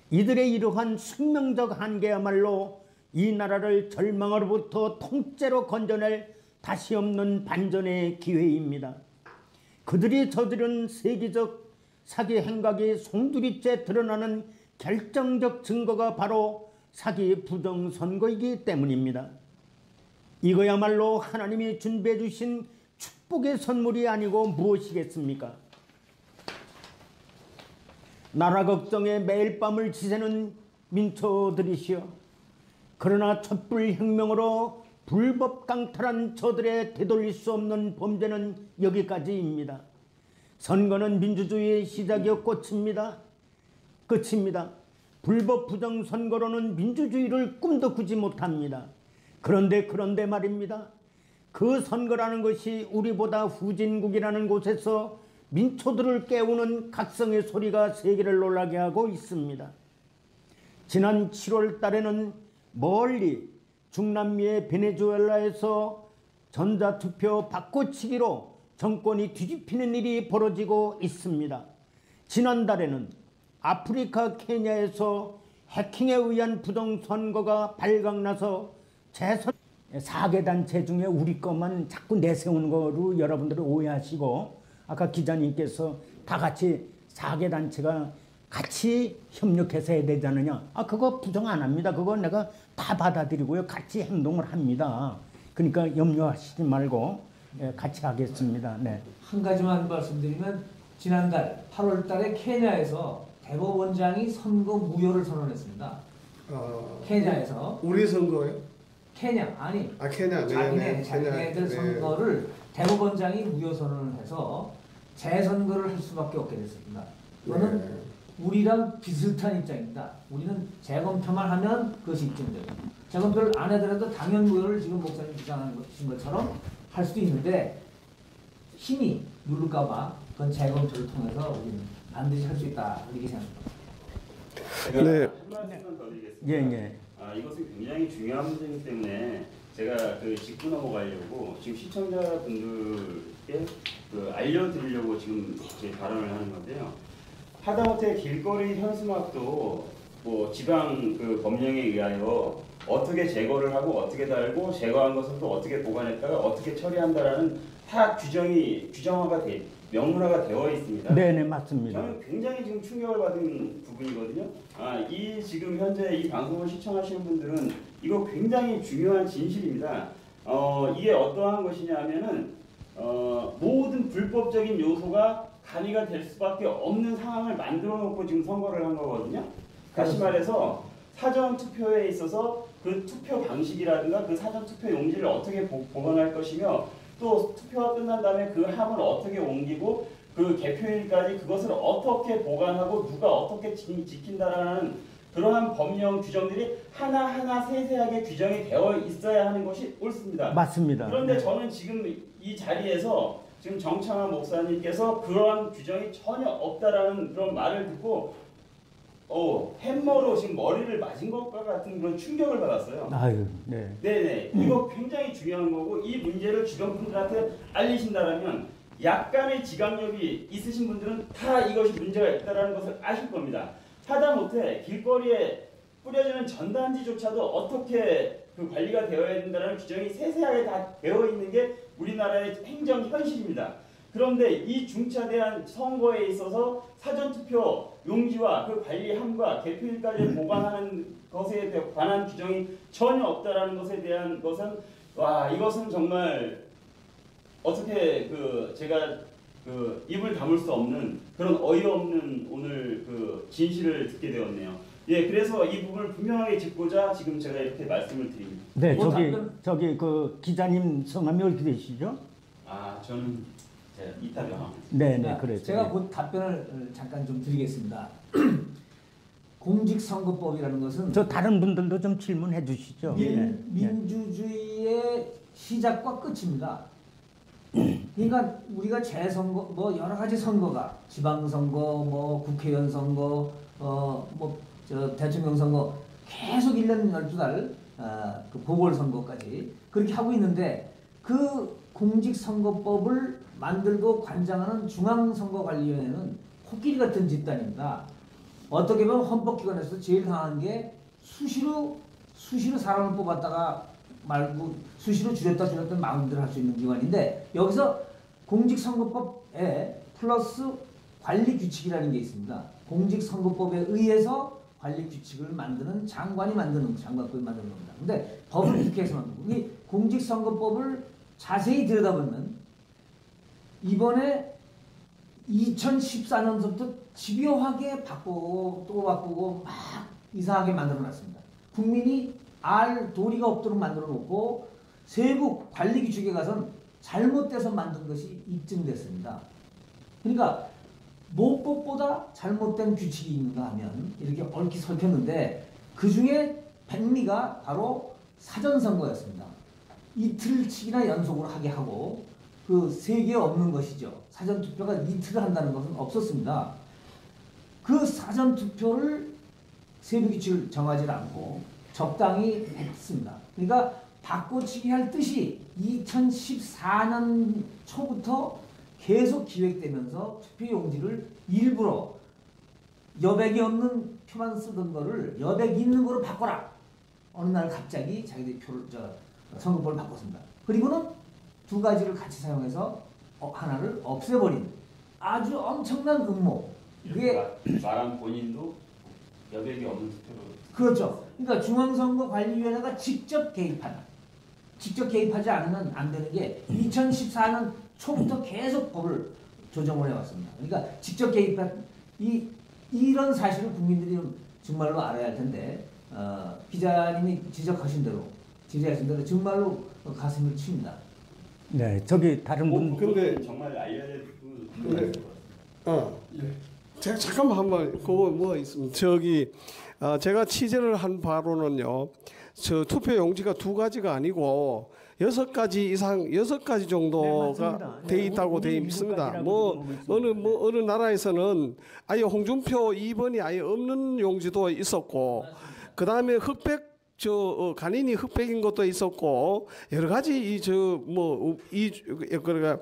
이들의 이러한 숙명적 한계야말로 이 나라를 절망으로부터 통째로 건져낼 다시 없는 반전의 기회입니다. 그들이 저지른 세계적 사기 행각이 송두리째 드러나는 결정적 증거가 바로 사기 부정선거이기 때문입니다. 이거야말로 하나님이 준비해 주신 축복의 선물이 아니고 무엇이겠습니까? 나라 걱정에 매일 밤을 지새는 민초들이시여, 그러나 촛불혁명으로 불법 강탈한 저들의 되돌릴 수 없는 범죄는 여기까지입니다. 선거는 민주주의의 시작이요 끝입니다. 불법 부정선거로는 민주주의를 꿈도 꾸지 못합니다. 그런데 말입니다. 그 선거라는 것이 우리보다 후진국이라는 곳에서 민초들을 깨우는 각성의 소리가 세계를 놀라게 하고 있습니다. 지난 7월 달에는 멀리 중남미의 베네수엘라에서 전자투표 바꿔치기로 정권이 뒤집히는 일이 벌어지고 있습니다. 지난달에는 아프리카 케냐에서 해킹에 의한 부정선거가 발각나서 재선 4개 단체 중에 우리 것만 자꾸 내세우는 거로 여러분들은 오해하시고, 아까 기자님께서 다 같이 4개 단체가 같이 협력해서 해야 되지 않느냐. 그거 부정 안 합니다. 그거 내가 다 받아들이고요. 같이 행동을 합니다. 그러니까 염려하시지 말고 같이 하겠습니다. 네. 한 가지만 말씀드리면 지난달 8월 달에 케냐에서 대법원장이 선거 무효를 선언했습니다. 케냐에서. 우리 선거예요? 케냐 아니. 케냐. 네, 자기네들 선거를 대법원장이 무효 선언을 해서 재선거를 할 수밖에 없게 됐습니다. 이거는 우리랑 비슷한 입장입니다. 우리는 재검표만 하면 그것이 입증되고, 재검표를 안 하더라도 당연 무효를 지금 목사님 주장하는 것처럼 할 수도 있는데 힘이 누를까봐 그건 재검표를 통해서 우리는 반드시 할 수 있다, 이렇게 생각합니다. 네. 한 말씀만 더 드리겠습니다. 예. 이것은 굉장히 중요한 문제이기 때문에 제가 짚고 넘어가려고 지금 시청자분들께 알려드리려고 지금 제 발언을 하는 건데요. 하다못해 길거리 현수막도 뭐 지방 법령에 의하여 어떻게 제거를 하고 어떻게 달고 제거한 것을 또 어떻게 보관했다가 어떻게 처리한다라는 다 규정화가 명문화가 되어 있습니다. 네네, 맞습니다. 저는 굉장히 지금 충격을 받은 부분이거든요. 이 지금 현재 이 방송을 시청하시는 분들은 이거 굉장히 중요한 진실입니다. 이게 어떠한 것이냐면은 모든 불법적인 요소가 가미가 될 수밖에 없는 상황을 만들어 놓고 지금 선거를 한 거거든요. 다시 말해서 사전 투표에 있어서 그 투표 방식이라든가 그 사전 투표 용지를 어떻게 보관할 것이며, 또 투표가 끝난 다음에 그 함을 어떻게 옮기고 그 개표일까지 그것을 어떻게 보관하고 누가 어떻게 지킨다라는 그러한 법령 규정들이 하나하나 세세하게 규정이 되어 있어야 하는 것이 옳습니다. 맞습니다. 그런데 저는 지금 이 자리에서 지금 정창환 목사님께서 그러한 규정이 전혀 없다라는 그런 말을 듣고 햄머로 지금 머리를 맞은 것과 같은 그런 충격을 받았어요. 아유, 네. 네네. 이거 굉장히 중요한 거고, 이 문제를 주변 분들한테 알리신다라면 약간의 지각력이 있으신 분들은 다 이것이 문제가 있다라는 것을 아실 겁니다. 하다못해 길거리에 뿌려지는 전단지조차도 어떻게 관리가 되어야 된다는 규정이 세세하게 다 되어 있는 게 우리나라의 행정 현실입니다. 그런데 이 중차대한 선거에 있어서 사전투표 용지와 그 관리함과 개표일까지 보관하는 것에 관한 규정이 전혀 없다라는 것에 대한 것은 이것은 정말 어떻게 제가 입을 다물 수 없는 그런 어이없는 오늘 진실을 듣게 되었네요. 예, 그래서 이 부분을 분명하게 짚고자 지금 제가 이렇게 말씀을 드립니다. 네, 저기 기자님 성함이 어떻게 되시죠? 저는 이타병. 네, 그래요. 제가 곧 답변을 잠깐 좀 드리겠습니다. 공직선거법이라는 것은 다른 분들도 좀 질문해 주시죠. 민주주의의 시작과 끝입니다. 그러니까 우리가 재선거, 여러 가지 선거가 지방선거, 국회의원 선거, 대통령 선거 계속 1년 12달 그 보궐선거까지 그렇게 하고 있는데, 그 공직선거법을 만들고 관장하는 중앙선거관리위원회는 코끼리 같은 집단입니다. 어떻게 보면 헌법기관에서 제일 강한 게 수시로 사람을 뽑았다가 말고 수시로 줄였다 마음대로 할 수 있는 기관인데, 여기서 공직선거법에 플러스 관리규칙이라는 게 있습니다. 공직선거법에 의해서 관리규칙을 만드는 장관급이 만드는 겁니다. 근데 법을 이렇게 해서 만들고, 이 공직선거법을 자세히 들여다보면 이번에 2014년부터 집요하게 바꾸고 또 바꾸고 막 이상하게 만들어놨습니다. 국민이 알 도리가 없도록 만들어놓고 세부 관리규칙에 가서는 잘못돼서 만든 것이 입증됐습니다. 그러니까 무엇보다 잘못된 규칙이 있는가 하면 이렇게 얽히 설켰는데 그 중에 백미가 바로 사전선거였습니다. 이틀씩이나 연속으로 하게 하고 그 세계에 없는 것이죠. 사전투표가 이틀을 한다는 것은 없었습니다. 그 사전투표를 세부규칙을 정하지 않고 적당히 했습니다. 그러니까 바꿔치기 할 뜻이 2014년 초부터 계속 기획되면서 투표용지를 일부러 여백이 없는 표만 쓰던 거를 여백 있는 거로 바꿔라. 어느 날 갑자기 자기들이 선거법을 바꿨습니다. 그리고는 두 가지를 같이 사용해서 하나를 없애버린 아주 엄청난 음모. 그게 말한 본인도 여백이 없는 투표로. 그렇죠. 그러니까 중앙선거관리위원회가 직접 개입하지 않으면 안 되는 게 2014년 초부터 계속 법을 조정을 해왔습니다. 그러니까 직접 개입한 이런 사실을 국민들이 정말로 알아야 할 텐데 기자님이 지적하신 대로 정말로 가슴을 칩니다. 네, 저기 다른 분. 근데 정말 알려야 될 부분이 제가 잠깐만 한번 그거 뭐 있습니다. 제가 취재를 한 바로는요. 저 투표 용지가 두 가지가 아니고 6가지 정도가 네, 돼 있다고 돼 있습니다. 어느 나라에서는 아예 홍준표 2번이 아예 없는 용지도 있었고, 그 다음에 흑백 간인이 흑백인 것도 있었고, 여러 가지 그러니까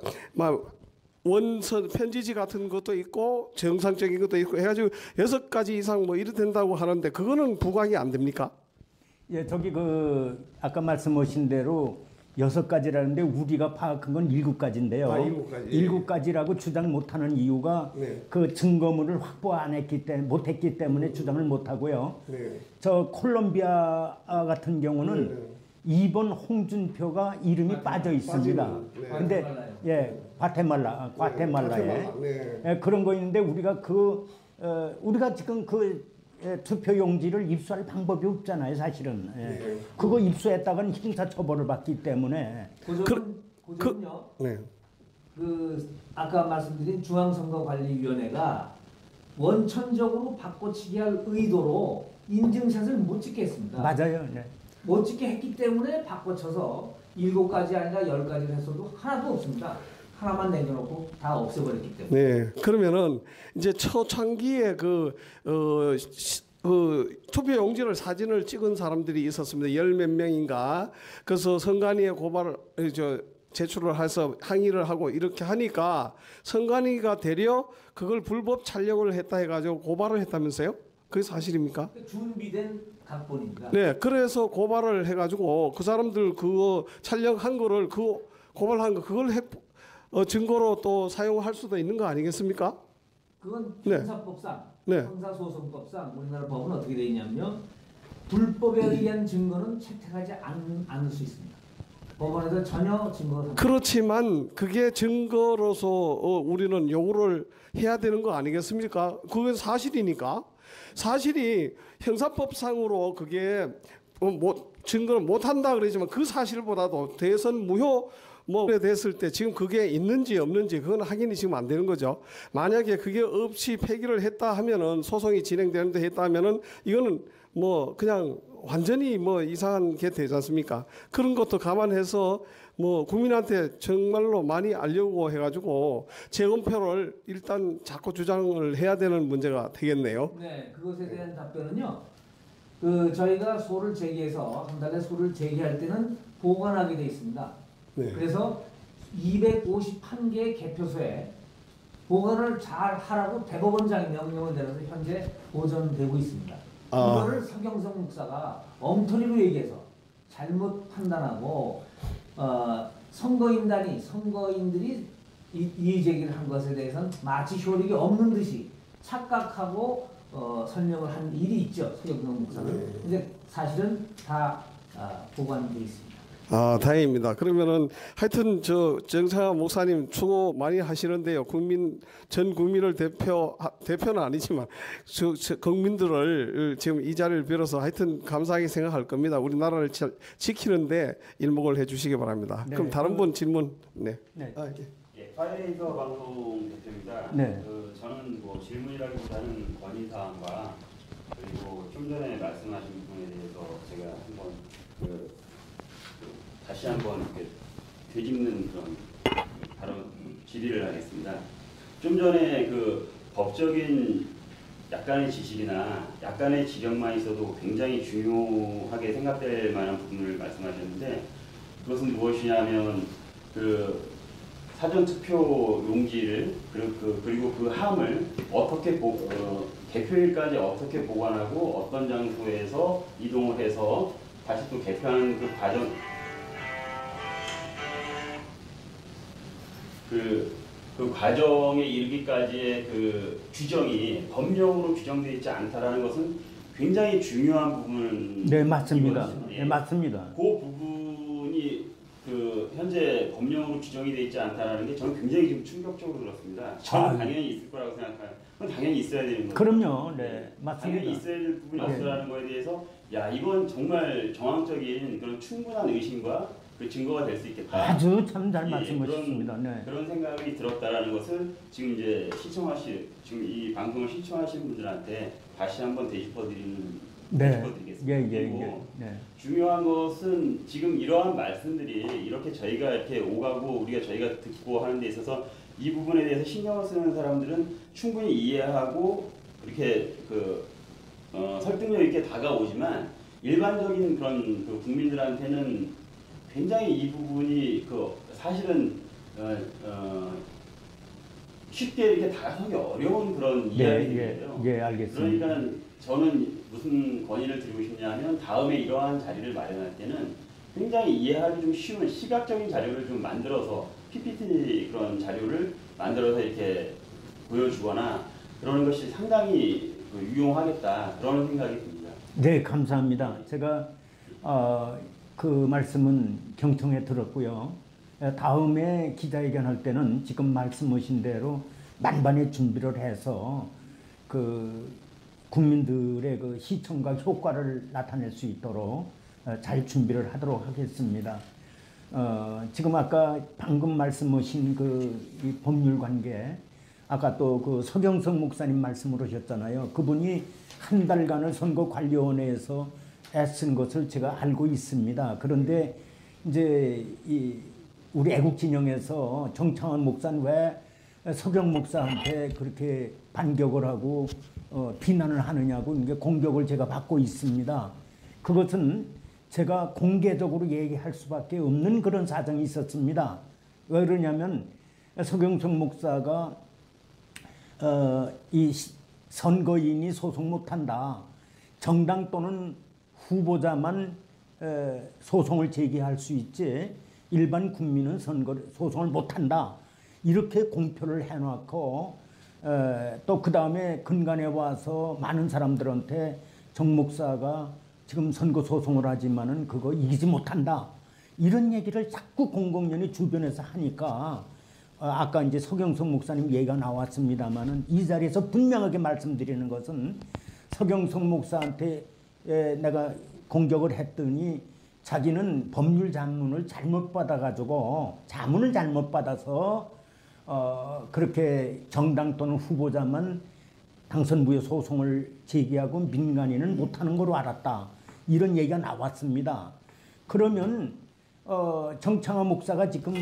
원선 편지지 같은 것도 있고 정상적인 것도 있고 해가지고 6가지 이상 뭐 이래 된다고 하는데 그거는 부각이 안 됩니까? 예, 저기 아까 말씀하신 대로 6가지라는데 우리가 파악한 건 7가지인데요. 7가지라고 주장 못하는 이유가 그 증거물을 확보 못했기 때문에 주장을 못하고요. 저 콜롬비아 같은 경우는 2번 홍준표가 이름이 빠져 있습니다. 근데 과테말라에 그런 거 있는데 우리가 지금 투표 용지를 입수할 방법이 없잖아요, 사실은. 그거 입수했다가는 형사처벌을 받기 때문에. 고전은요. 아까 말씀드린 중앙선거관리위원회가 원천적으로 바꿔치기 할 의도로 인증샷을 못 찍게 했습니다. 맞아요. 못 찍게 했기 때문에 바꿔쳐서 7가지 아니라 10가지를 했어도 하나도 없습니다. 하나만 남겨놓고 다 없애버렸기 때문에. 네, 그러면은 이제 초창기에 투표 용지를 사진을 찍은 사람들이 있었습니다. 10몇 명인가. 그래서 선관위에 고발을 제출을 해서 항의를 하고 이렇게 하니까 선관위가 되려 그걸 불법 촬영을 했다 해가지고 고발을 했다면서요? 그게 사실입니까? 준비된 각본입니다. 네, 그래서 고발을 해가지고 그 사람들 그거 촬영한 거를 고발한 거 그걸 증거로 또 사용할 수도 있는 거 아니겠습니까? 그건 형사법상, 형사소송법상 우리나라 법은 어떻게 되어 있냐면요. 불법에 의한 증거는 채택하지 않을 수 있습니다. 법원에서 전혀 증거가 그렇지만 그게 증거로서 우리는 요구를 해야 되는 거 아니겠습니까? 그게 사실이니까. 사실이 형사법상으로 그게 증거를 못한다 그러지만 그 사실보다도 대선 무효 됐을 때 지금 그게 있는지 없는지 그건 확인이 지금 안 되는 거죠. 만약에 그게 없이 폐기를 했다 하면은 소송이 진행되는데 했다 하면은 이거는 그냥 완전히 이상한 게 되지 않습니까? 그런 것도 감안해서 국민한테 정말로 많이 알려고 해가지고 재검표를 일단 자꾸 주장을 해야 되는 문제가 되겠네요. 네, 그것에 대한 답변은요. 저희가 소를 제기해서 한 달에 소를 제기할 때는 보관하게 돼 있습니다. 그래서 251개의 개표소에 보관을 잘 하라고 대법원장이 명령을 내려서 현재 보존되고 있습니다. 이거를 서경석 목사가 엉터리로 얘기해서 잘못 판단하고 선거인들이 이의 제기를 한 것에 대해서는 마치 효력이 없는 듯이 착각하고 설명을 한 일이 있죠. 서경석 목사는. 근데 사실은 다 보관되어 있습니다. 다행입니다. 그러면은 하여튼 정상화 목사님 수고 많이 하시는데요. 전 국민을 대표는 아니지만 국민들을 지금 이 자리를 빌어서 하여튼 감사하게 생각할 겁니다. 우리나라를 지키는데 일목을 해주시기 바랍니다. 그럼 다른 분 질문. 네. 네. 예, 파이레이더 방송 대표입니다. 네. 저는 뭐 질문이라기보다는 건의사항과 그리고 좀 전에 말씀하신 부분에 대해서 제가 한번 다시 한번 이렇게 되짚는 그런 바로 질의를 하겠습니다. 좀 전에 그 법적인 약간의 지식이나 약간의 지력만 있어도 굉장히 중요하게 생각될 만한 부분을 말씀하셨는데 그것은 무엇이냐면 그 사전 투표 용지를 그리고 그 함을 어떻게 개표일까지 어떻게 보관하고 어떤 장소에서 이동을 해서 다시 또 개표하는 그 과정 그 과정에 이르기까지의 그 규정이 법령으로 규정되어 있지 않다라는 것은 굉장히 중요한 부분. 네, 맞습니다. 네, 맞습니다. 그 부분이 그 현재 법령으로 규정이 되어 있지 않다라는 게 저는 굉장히 좀 충격적으로 들었습니다. 저는 당연히 있을 거라고 생각해요. 그건 당연히 있어야 되는 거죠. 그럼요. 네, 맞습니다. 당연히 있어야 될 부분이 네. 없다라는 거에 대해서 야 이건 정말 정황적인 그런 충분한 의심과 그 증거가 될 수 있겠다. 아주 참 잘 예, 말씀하셨습니다. 네. 그런 생각이 들었다라는 것을 지금 이제 지금 이 방송을 시청하시는 분들한테 다시 한번 되짚어드리겠습니다. 네. 예. 그리고 네. 중요한 것은 지금 이러한 말씀들이 이렇게 저희가 이렇게 오가고 저희가 듣고 하는 데 있어서 이 부분에 대해서 신경을 쓰는 사람들은 충분히 이해하고 이렇게 설득력 있게 다가오지만 일반적인 그런 그 국민들한테는 굉장히 이 부분이 사실은 쉽게 이렇게 다가서기 어려운 그런 이야기들이에요. 예, 알겠습니다. 그러니까 저는 무슨 건의를 드리고 싶냐면 다음에 이러한 자리를 마련할 때는 굉장히 이해하기 좀 쉬운 시각적인 자료를 좀 만들어서 PPT 그런 자료를 만들어서 이렇게 보여주거나 그러는 것이 상당히 유용하겠다 그런 생각이 듭니다. 네, 감사합니다. 제가 그 말씀은 경청해 들었고요. 다음에 기자회견할 때는 지금 말씀하신 대로 만반의 준비를 해서 그 국민들의 그 시청과 효과를 나타낼 수 있도록 잘 준비를 하도록 하겠습니다. 지금 아까 방금 말씀하신 이 법률 관계, 아까 또 그 서경석 목사님 말씀을 하셨잖아요. 그분이 한 달간을 선거관리위원회에서 애쓴 것을 제가 알고 있습니다. 그런데 이제 우리 애국진영에서 정창원 목사는 왜 서경 목사한테 그렇게 반격을 하고 비난을 하느냐고 이게 공격을 제가 받고 있습니다. 그것은 제가 공개적으로 얘기할 수밖에 없는 그런 사정이 있었습니다. 왜 그러냐면 서경석 목사가 이 선거인이 소송 못한다. 정당 또는 후보자만 소송을 제기할 수 있지 일반 국민은 소송을 못한다. 이렇게 공표를 해놓고 또 그 다음에 근간에 와서 많은 사람들한테 정 목사가 지금 선거 소송을 하지만은 그거 이기지 못한다. 이런 얘기를 자꾸 공공연히 주변에서 하니까 아까 이제 서경석 목사님 얘기가 나왔습니다만은 이 자리에서 분명하게 말씀드리는 것은 서경석 목사한테 내가 공격을 했더니 자기는 법률 자문을 잘못 받아가지고 자문을 잘못 받아서 그렇게 정당 또는 후보자만 당선 무효 소송을 제기하고 민간인은 못하는 걸로 알았다. 이런 얘기가 나왔습니다. 그러면 정창화 목사가 지금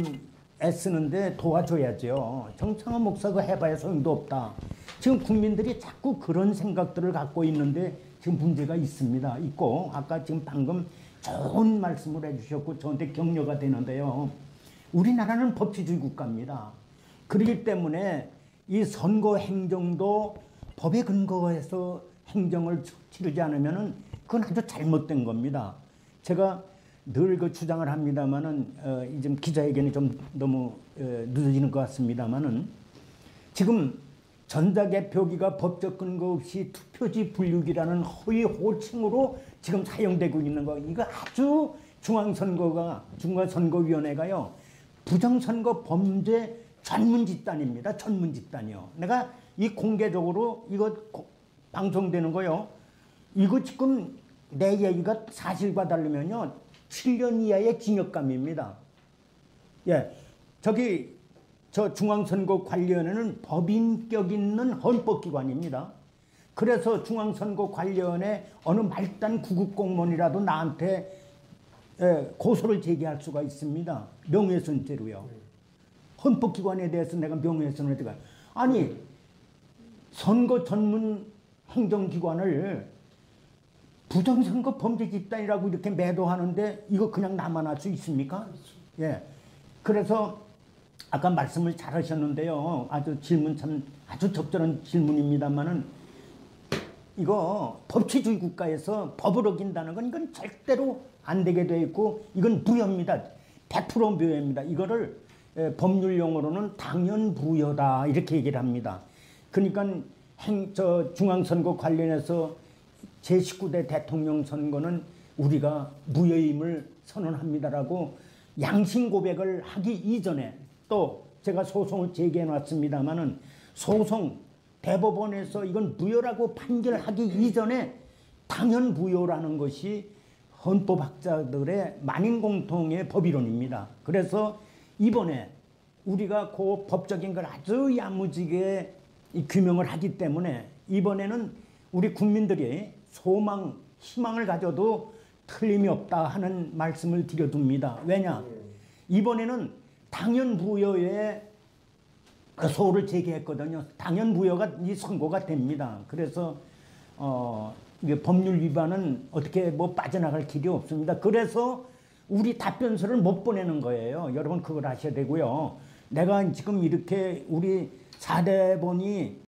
애쓰는데 도와줘야죠. 정창화 목사가 해봐야 소용도 없다. 지금 국민들이 자꾸 그런 생각들을 갖고 있는데 지금 문제가 있고 아까 지금 방금 좋은 말씀을 해주셨고 저한테 격려가 되는데요. 우리나라는 법치주의 국가입니다. 그렇기 때문에 이 선거 행정도 법에 근거해서 행정을 치르지 않으면은 그건 아주 잘못된 겁니다. 제가 늘 그 주장을 합니다만은 이제 기자회견이 좀 너무 늦어지는 것 같습니다만은 지금 전자개표기가 법적 근거 없이 투표지 분류기라는 허위 호칭으로 지금 사용되고 있는 거 이거 아주 중앙선거위원회가요 부정선거 범죄 전문 집단입니다. 전문 집단이요. 내가 이 공개적으로 이거 방송되는 거요. 이거 지금 내 얘기가 사실과 다르면요 7년 이하의 징역감입니다. 예, 저기 저 중앙선거관리위원회는 법인격 있는 헌법기관입니다. 그래서 중앙선거관리위원회 어느 말단 구급공무원이라도 나한테 고소를 제기할 수가 있습니다. 명예훼손죄로요. 헌법기관에 대해서 내가 명예훼손을 어떻게 아니 선거 전문 행정기관을 부정선거 범죄 집단이라고 이렇게 매도하는데 이거 그냥 나만 할 수 있습니까? 예. 그래서 아까 말씀을 잘 하셨는데요. 아주 질문 참 아주 적절한 질문입니다만은 이거 법치주의 국가에서 법을 어긴다는 건 이건 절대로 안 되게 돼 있고 이건 무효입니다. 100% 무효입니다. 이거를 법률 용어로는 당연부효다 이렇게 얘기를 합니다. 그러니까 중앙선거 관련해서 제19대 대통령 선거는 우리가 무효임을 선언합니다라고 양심 고백을 하기 이전에 또 제가 소송을 제기해 놨습니다마는 소송 대법원에서 이건 무효라고 판결하기 이전에 당연 무효라는 것이 헌법학자들의 만인공통의 법이론입니다. 그래서 이번에 우리가 그 법적인 걸 아주 야무지게 규명을 하기 때문에 이번에는 우리 국민들이 소망, 희망을 가져도 틀림이 없다 하는 말씀을 드려둡니다. 왜냐? 이번에는 당연부여에 소를 제기했거든요. 당연부여가 이 선고가 됩니다. 그래서 이게 법률 위반은 어떻게 뭐 빠져나갈 길이 없습니다. 그래서 우리 답변서를 못 보내는 거예요. 여러분 그걸 아셔야 되고요. 내가 지금 이렇게 우리 사대본이